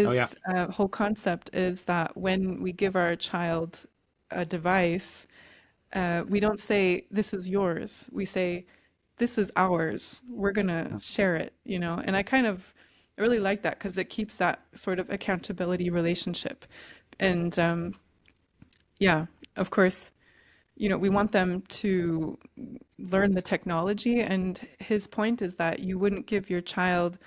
Speaker 2: Oh yeah.
Speaker 1: his whole concept is that when we give our child a device, we don't say, this is yours. We say, this is ours. We're going to share it, you know? And I really like that because it keeps that sort of accountability relationship. And yeah, of course, we want them to learn the technology. And his point is that you wouldn't give your child,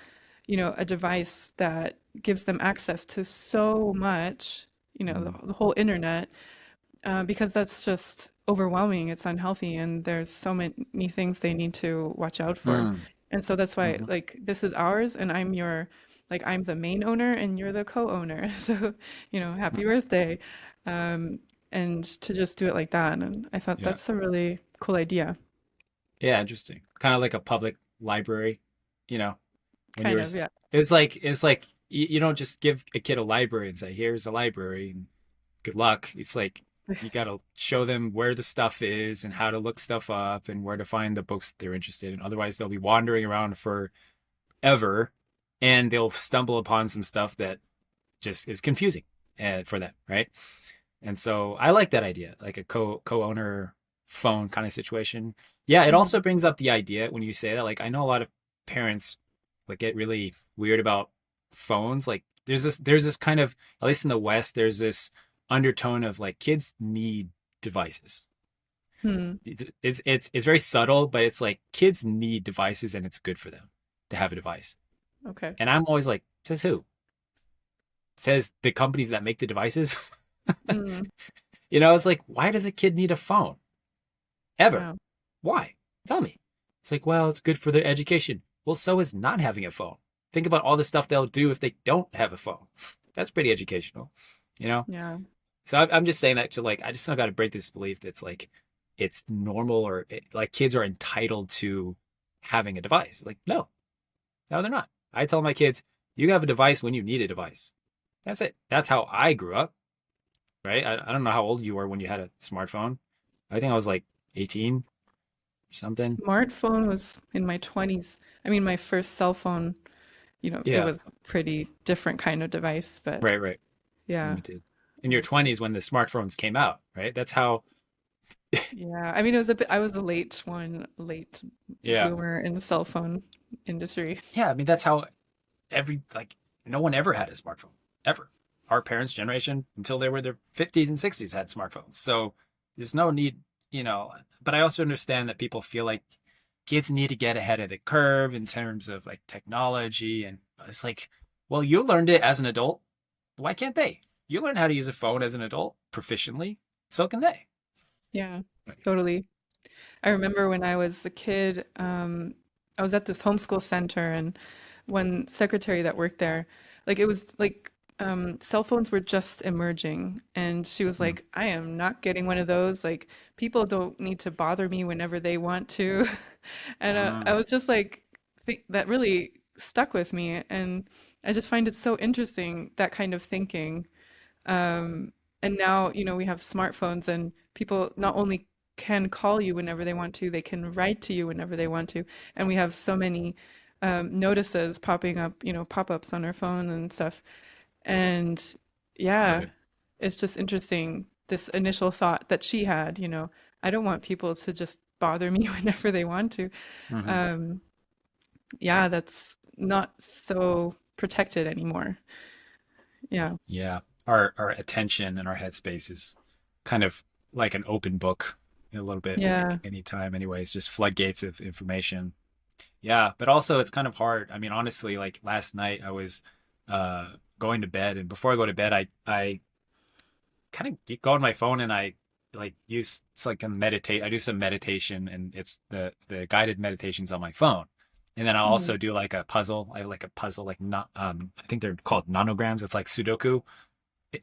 Speaker 1: a device that gives them access to so much,
Speaker 2: Mm.
Speaker 1: the whole internet, because that's just overwhelming. It's unhealthy, and there's so many things they need to watch out for.
Speaker 2: Mm.
Speaker 1: And so that's why,
Speaker 2: Hmm.
Speaker 1: like, this is ours, and I'm the main owner, and you're the co-owner. So, happy birthday. Um, and to just do it like that. And I thought
Speaker 2: Yeah.
Speaker 1: that's a really cool idea.
Speaker 2: Yeah, interesting. Kind of like a public library, you know, when
Speaker 1: Kind of,
Speaker 2: yours
Speaker 1: yeah.
Speaker 2: it's like you don't just give a kid a library and say, "Here's a library and good luck." It's like you got to show them where the stuff is and how to look stuff up and where to find the books that they're interested in. Otherwise, they'll be wandering around forever and they'll stumble upon some stuff that just is confusing for them, right? And so I like that idea, like a co-owner phone kind of situation. Yeah, it also
Speaker 1: Mhm.
Speaker 2: brings up the idea when you say that. Like, I know a lot of parents like get really weird about phones. Like, there's this kind of, at least in the West, there's this undertone of like kids need devices.
Speaker 1: Hmm.
Speaker 2: It's very subtle, but it's like kids need devices and it's good for them to have a device.
Speaker 1: Okay.
Speaker 2: And I'm always like, says who? Says the companies that make the devices.
Speaker 1: Mm.
Speaker 2: It's like, why does a kid need a phone? Ever?
Speaker 1: Yeah.
Speaker 2: Why? Tell me. It's like, well, it's good for their education. Well, so is not having a phone. Think about all the stuff they'll do if they don't have a phone. That's pretty educational, you know?
Speaker 1: Yeah.
Speaker 2: So I'm just saying that to like, I just got to break this belief that's like, it's normal or like kids are entitled to having a device. Like, no, no, they're not. I tell my kids, you have a device when you need a device. That's it. That's how I grew up, right? I don't know how old you were when you had a smartphone. I think I was like 18 or something.
Speaker 1: Smartphone was in my 20s. I mean, my first cell phone, it
Speaker 2: Yeah,
Speaker 1: was a pretty different kind of device, but
Speaker 2: right, right.
Speaker 1: yeah,
Speaker 2: Me too. In
Speaker 1: it
Speaker 2: your
Speaker 1: was.
Speaker 2: 20s when the smartphones came out, right? That's how,
Speaker 1: Yeah, I mean, it was a bit, I was the late
Speaker 2: yeah.
Speaker 1: bloomer in the cell phone industry.
Speaker 2: Yeah, I mean, that's how like, no one ever had a smartphone, ever. Our parents' generation, until they were their 50s and 60s, had smartphones. So there's no need, but I also understand that people feel like kids need to get ahead of the curve in terms of like technology. And it's like, well, you learned it as an adult. Why can't they? You learned how to use a phone as an adult proficiently. So can they.
Speaker 1: Yeah,
Speaker 2: Right.
Speaker 1: totally. I remember when I was a kid, I was at this homeschool center, and one secretary that worked there, like it was like cell phones were just emerging, and she was
Speaker 2: Mm.
Speaker 1: like, "I am not getting one of those. Like people don't need to bother me whenever they want to," and I
Speaker 2: Mm.
Speaker 1: was just like, that really stuck with me, and I just find it so interesting that kind of thinking. Um, and now, we have smartphones, and people not only can call you whenever they want to, they can write to you whenever they want to. And we have so many notices popping up, pop-ups on our phone and stuff. And yeah,
Speaker 2: Right.
Speaker 1: it's just interesting, this initial thought that she had, I don't want people to just bother me whenever they want to.
Speaker 2: Hmm.
Speaker 1: Um, yeah, that's not so protected anymore. Yeah.
Speaker 2: Yeah. Our attention and our headspace is kind of like an open book a little bit, like
Speaker 1: Yeah.
Speaker 2: anytime, anyways, just floodgates of information. Yeah, but also it's kind of hard. I mean, honestly, like last night I was uh going to bed, and before I go to bed, I kind of go on my phone and I like use it's like a meditate. I do some meditation, and it's the guided meditations on my phone. And then I'll
Speaker 1: Mhm.
Speaker 2: also do like a puzzle. I have like a puzzle, like not I think they're called nanograms. It's like Sudoku.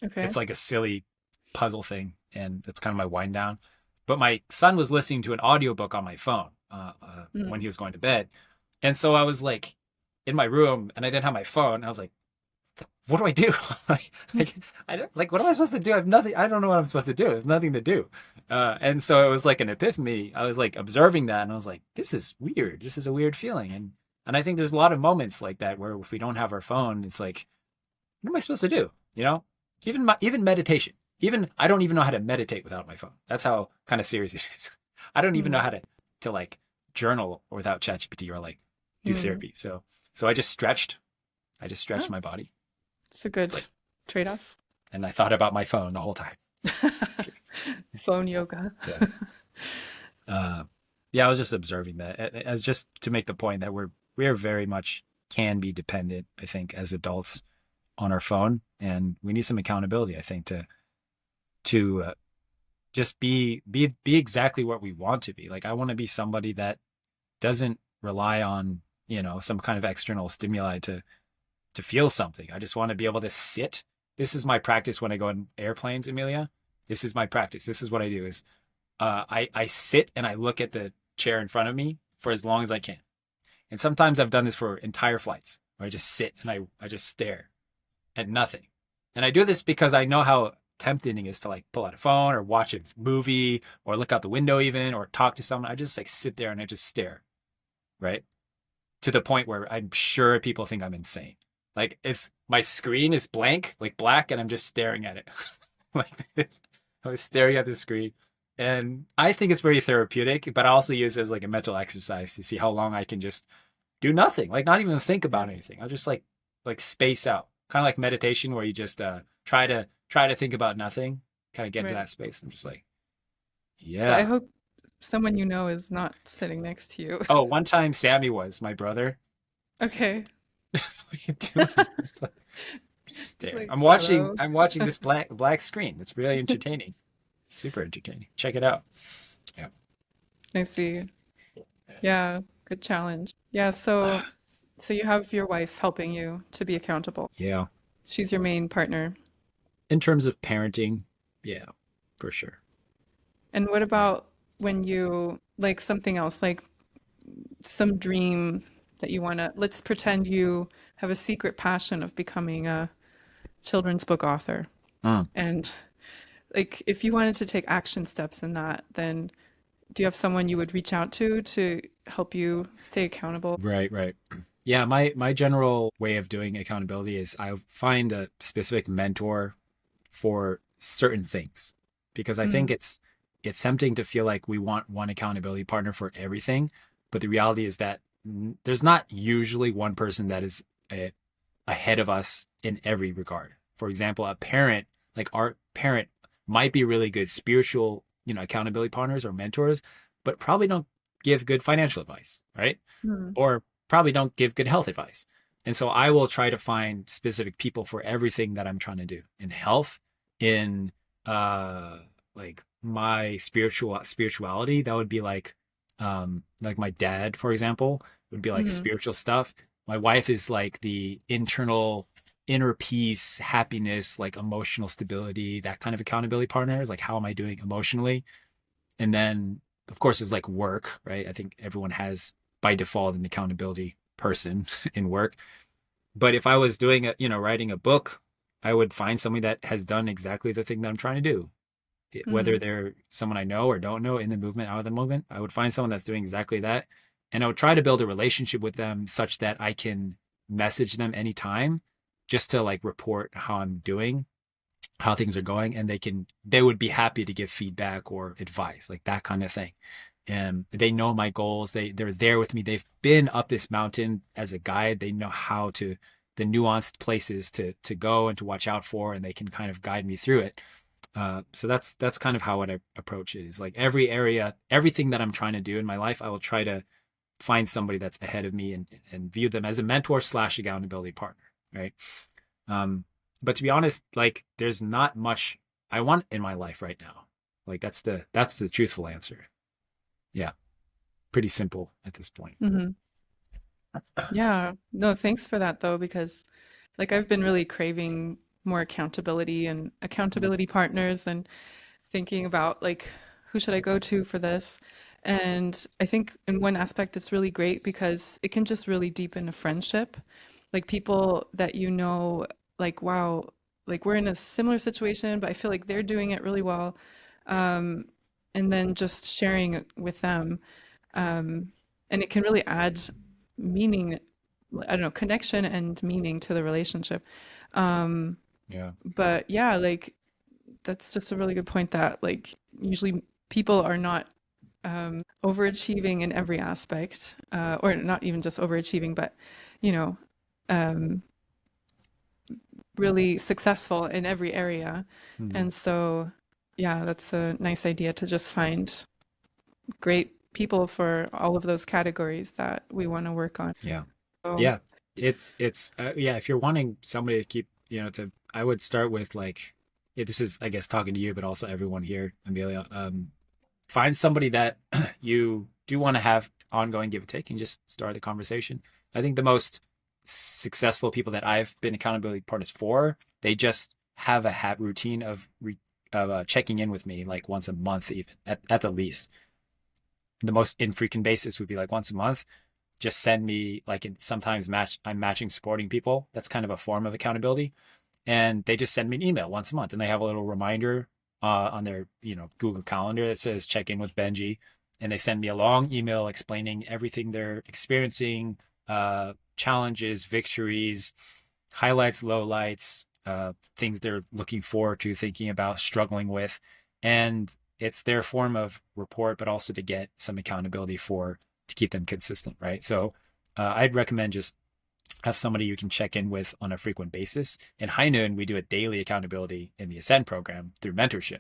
Speaker 1: Okay.
Speaker 2: It's like a silly puzzle thing, and it's kind of my wind down. But my son was listening to an audiobook on my phone when he
Speaker 1: Mm.
Speaker 2: was going to bed, and so I was like in my room, and I didn't have my phone. I was like, "What do I do? like, I don't like. What am I supposed to do? I have nothing. I don't know what I'm supposed to do. There's nothing to do." And so it was like an epiphany. I was like observing that, and I was like, "This is weird. This is a weird feeling." And I think there's a lot of moments like that where if we don't have our phone, it's like, what am I supposed to do? You know, even meditation. Even I don't even know how to meditate without my phone. That's how kind of serious it is. I don't even know
Speaker 1: Mm.
Speaker 2: how to like journal without ChatGPT or like do
Speaker 1: Mm.
Speaker 2: therapy. So I just stretched. I just stretched
Speaker 1: Oh,
Speaker 2: my body.
Speaker 1: it's a
Speaker 2: It's
Speaker 1: good
Speaker 2: like,
Speaker 1: trade-off.
Speaker 2: and I thought about my phone the whole time.
Speaker 1: Phone yoga.
Speaker 2: Yeah. Uh, yeah, I was just observing that as just to make the point that we are very much can be dependent, I think, as adults on our phone, and we need some accountability, I think, to just be exactly what we want to be. Like I want to be somebody that doesn't rely on, some kind of external stimuli to feel something. I just want to be able to sit. This is my practice when I go in airplanes, Amelia. This is my practice. This is what I do is I sit and I look at the chair in front of me for as long as I can. And sometimes I've done this for entire flights where I just sit and I just stare at nothing. And I do this because I know how tempting it is to like pull out a phone or watch a movie or look out the window even or talk to someone. I just like sit there and I just stare, right? To the point where I'm sure people think I'm insane. Like it's my screen is blank, like black, and I'm just staring at it like this. I was staring at the screen, and I think it's very therapeutic. But I also use it as like a mental exercise to see how long I can just do nothing, like not even think
Speaker 1: Yeah.
Speaker 2: about anything. I'll just like space out, kind of like meditation, where you just try to think about nothing, kind of get into
Speaker 1: Right.
Speaker 2: that space. I'm just like,
Speaker 1: But I
Speaker 2: yeah.
Speaker 1: hope someone you know is not sitting next to you.
Speaker 2: Oh, one time Sammy was my brother. It's like,
Speaker 1: Okay.
Speaker 2: what are you doing? It's like, just
Speaker 1: It's
Speaker 2: stare.
Speaker 1: like,
Speaker 2: I'm
Speaker 1: hello.
Speaker 2: watching this black screen. It's really entertaining. Super entertaining. Check it out. Yeah.
Speaker 1: I see. Yeah, good challenge. Yeah, so you have your wife helping you to be accountable.
Speaker 2: Yeah.
Speaker 1: She's your main partner.
Speaker 2: In terms of parenting, yeah, for sure.
Speaker 1: And what
Speaker 2: Yeah.
Speaker 1: about when you like something else, like some dream that you want to, let's pretend you have a secret passion of becoming a children's book author.
Speaker 2: Mm.
Speaker 1: And like if you wanted to take action steps in that, then do you have someone you would reach out to help you stay accountable?
Speaker 2: Right, right. Yeah, my general way of doing accountability is I find a specific mentor for certain things because I think
Speaker 1: Mm,
Speaker 2: it's tempting to feel like we want one accountability partner for everything, but the reality is that there's not usually one person that is ahead of us in every regard. For example, a parent, like our parent, might be really good spiritual, accountability partners or mentors, but probably don't give good financial advice, right?
Speaker 1: mm,
Speaker 2: Or probably don't give good health advice. And so I will try to find specific people for everything that I'm trying to do in health, in uh like my spirituality. That would be like my dad, for example, would be like
Speaker 1: mm,
Speaker 2: spiritual stuff. My wife is like the inner peace, happiness, like emotional stability, that kind of accountability partner is like how am I doing emotionally? And then, of course, it's like work, right? I think everyone has by default an accountability person in work. But if I was doing writing a book, I would find somebody that has done exactly the thing that I'm trying to do. Whether
Speaker 1: mm,
Speaker 2: they're someone I know or don't know in the movement, out of the movement, I would find someone that's doing exactly that. And I would try to build a relationship with them such that I can message them anytime just to like report how I'm doing how things are going, and they would be happy to give feedback or advice, like that kind of thing. And they know my goals. They're there with me. They've been up this mountain as a guide. They know how to the nuanced places to go and to watch out for, and they can kind of guide me through it. So that's kind of how what I approach it is like every area, everything that I'm trying to do in my life, I will try to find somebody that's ahead of me and view them as a mentor slash accountability partner, right? Um, but to be honest, like there's not much I want in my life right now. Like that's the truthful answer. Yeah, pretty simple at this point.
Speaker 1: Hmm. Yeah. No, thanks for that though, because like I've been really craving more accountability and accountability partners and thinking about like who should I go to for this? And I think in one aspect it's really great because it can just really deepen a friendship. Like people that you know, like wow, like we're in a similar situation, but I feel like they're doing it really well. Um, and then just sharing it with them. And it can really add meaning, I don't know, connection and meaning to the relationship. Um,
Speaker 2: Yeah.
Speaker 1: but yeah, like that's just a really good point that like usually people are not overachieving in every aspect, or not even just overachieving, but you know, um, really successful in every area.
Speaker 2: Mhm.
Speaker 1: And so, yeah, that's a nice idea to just find great people for all of those categories that we want to work on.
Speaker 2: Yeah.
Speaker 1: So,
Speaker 2: Yeah. It's yeah, if you're wanting somebody to keep, to I would start with like this is I guess talking to you, but also everyone here, Amelia. Find somebody that you do want to have ongoing give and take and just start the conversation. I think the most successful people that I've been accountability partners for, they just have a routine of checking in with me like once a month, even at the least. The most infrequent basis would be like once a month. Just send me like sometimes I'm matching supporting people. That's kind of a form of accountability, and they just send me an email once a month, and they have a little reminder on their Google Calendar that says check in with Benjy, and they send me a long email explaining everything they're experiencing, challenges, victories, highlights, lowlights, things they're looking forward to, thinking about, struggling with, and it's their form of report, but also to get some accountability to keep them consistent, right? So I'd recommend just have somebody you can check in with on a frequent basis. In High Noon, we do a daily accountability in the Ascend program through mentorship,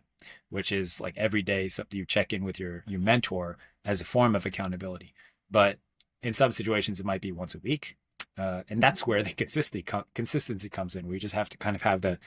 Speaker 2: which is like every day something you check in with your mentor as a form of accountability. But in some situations, it might be once a week. And that's where the consistency comes in. We just have to kind of have the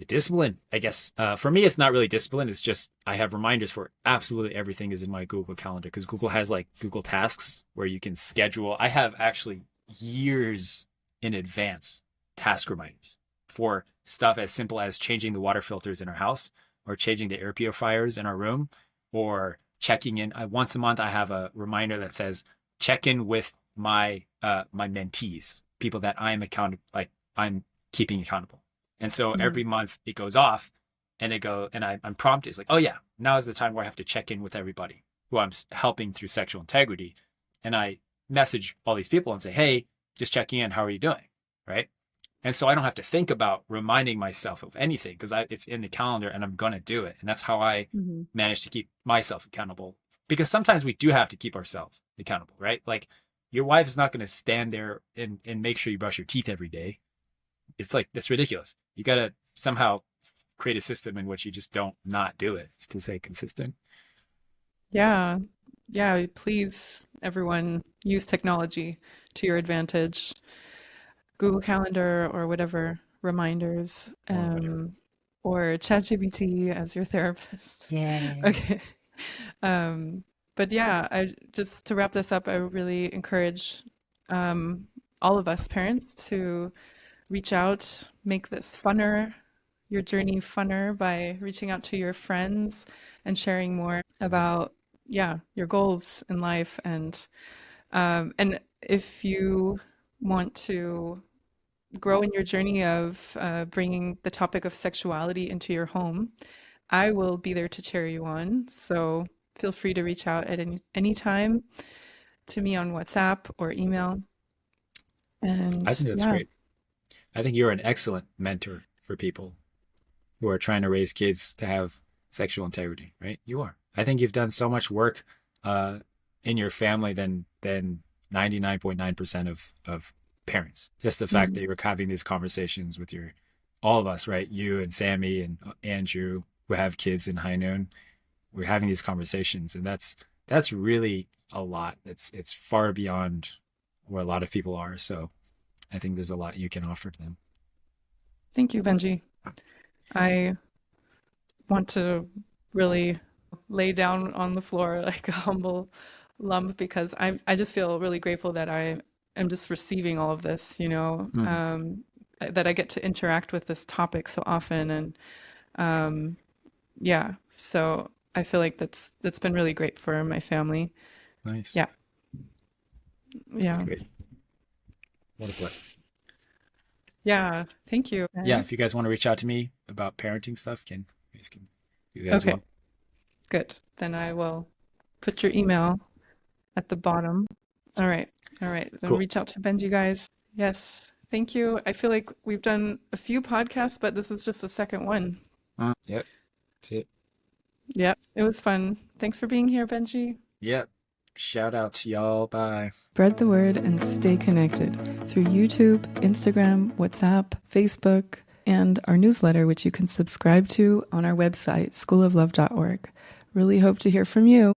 Speaker 2: discipline, I guess. For me, it's not really discipline. It's just I have reminders for absolutely everything is in my Google Calendar because Google has like Google Tasks where you can schedule. I have actually years in advance task reminders for stuff as simple as changing the water filters in our house or changing the air purifiers in our room or checking in. Once a month, I have a reminder that says check in with my mentees, people that I'm keeping accountable. And so
Speaker 1: mm,
Speaker 2: every month it goes off and I'm prompted. It's like, oh yeah, now is the time where I have to check in with everybody who I'm helping through sexual integrity. And I message all these people and say, hey, just checking in. How are you doing? Right. And so I don't have to think about reminding myself of anything because it's in the calendar and I'm going to do it. And that's how I
Speaker 1: mhm.
Speaker 2: manage to keep myself accountable because sometimes we do have to keep ourselves accountable, right? Like your wife is not going to stand there and make sure you brush your teeth every day. It's like, that's ridiculous. You got to somehow create a system in which you just don't not do it to stay consistent.
Speaker 1: Yeah. Yeah, please, everyone, use technology to your advantage. Google Calendar or whatever reminders,
Speaker 2: Or whatever.
Speaker 1: or ChatGPT as your therapist.
Speaker 2: Yay.
Speaker 1: Okay. Um, but yeah, I just to wrap this up, I really encourage all of us parents to reach out, make this funner, your journey funner by reaching out to your friends and sharing more about, yeah, your goals in life. And if you want to grow in your journey of bringing the topic of sexuality into your home, I will be there to cheer you on. So feel free to reach out at any time to me on WhatsApp or email.
Speaker 2: I
Speaker 1: And
Speaker 2: think that's
Speaker 1: yeah,
Speaker 2: great. I think you're an excellent mentor for people. who are trying to raise kids to have sexual integrity, right? You are. I think you've done so much work in your family than 99.9% of parents. Just the fact that you're having these conversations with all of us, right? You and Sammy and Andrew, who have kids in high noon, we're having these conversations, and that's really a lot. It's far beyond where a lot of people are. So I think there's a lot you can offer them.
Speaker 1: Thank you, Benjy. I want to really lay down on the floor like a humble lump because I just feel really grateful that I am just receiving all of this, that I get to interact with this topic so often. And yeah, so I feel like that's been really great for my family.
Speaker 2: Nice.
Speaker 1: Yeah.
Speaker 2: That's
Speaker 1: Yeah.
Speaker 2: great. What a blessing.
Speaker 1: Yeah. Thank you.
Speaker 2: Yeah, if you guys want to reach out to me about parenting stuff, you guys can do that as
Speaker 1: Okay.
Speaker 2: well.
Speaker 1: Good. Then I will put your email at the bottom. All right. All right. Then
Speaker 2: Cool.
Speaker 1: reach out to Benjy, guys. Yes. Thank you. I feel like we've done a few podcasts, but this is just the second one.
Speaker 2: Yep. That's it.
Speaker 1: Yep. It was fun. Thanks for being here, Benjy.
Speaker 2: Yep. Shout out to y'all. Bye.
Speaker 1: Spread the word and stay connected through YouTube, Instagram, WhatsApp, Facebook, and our newsletter, which you can subscribe to on our website, schooloflove.org. Really hope to hear from you.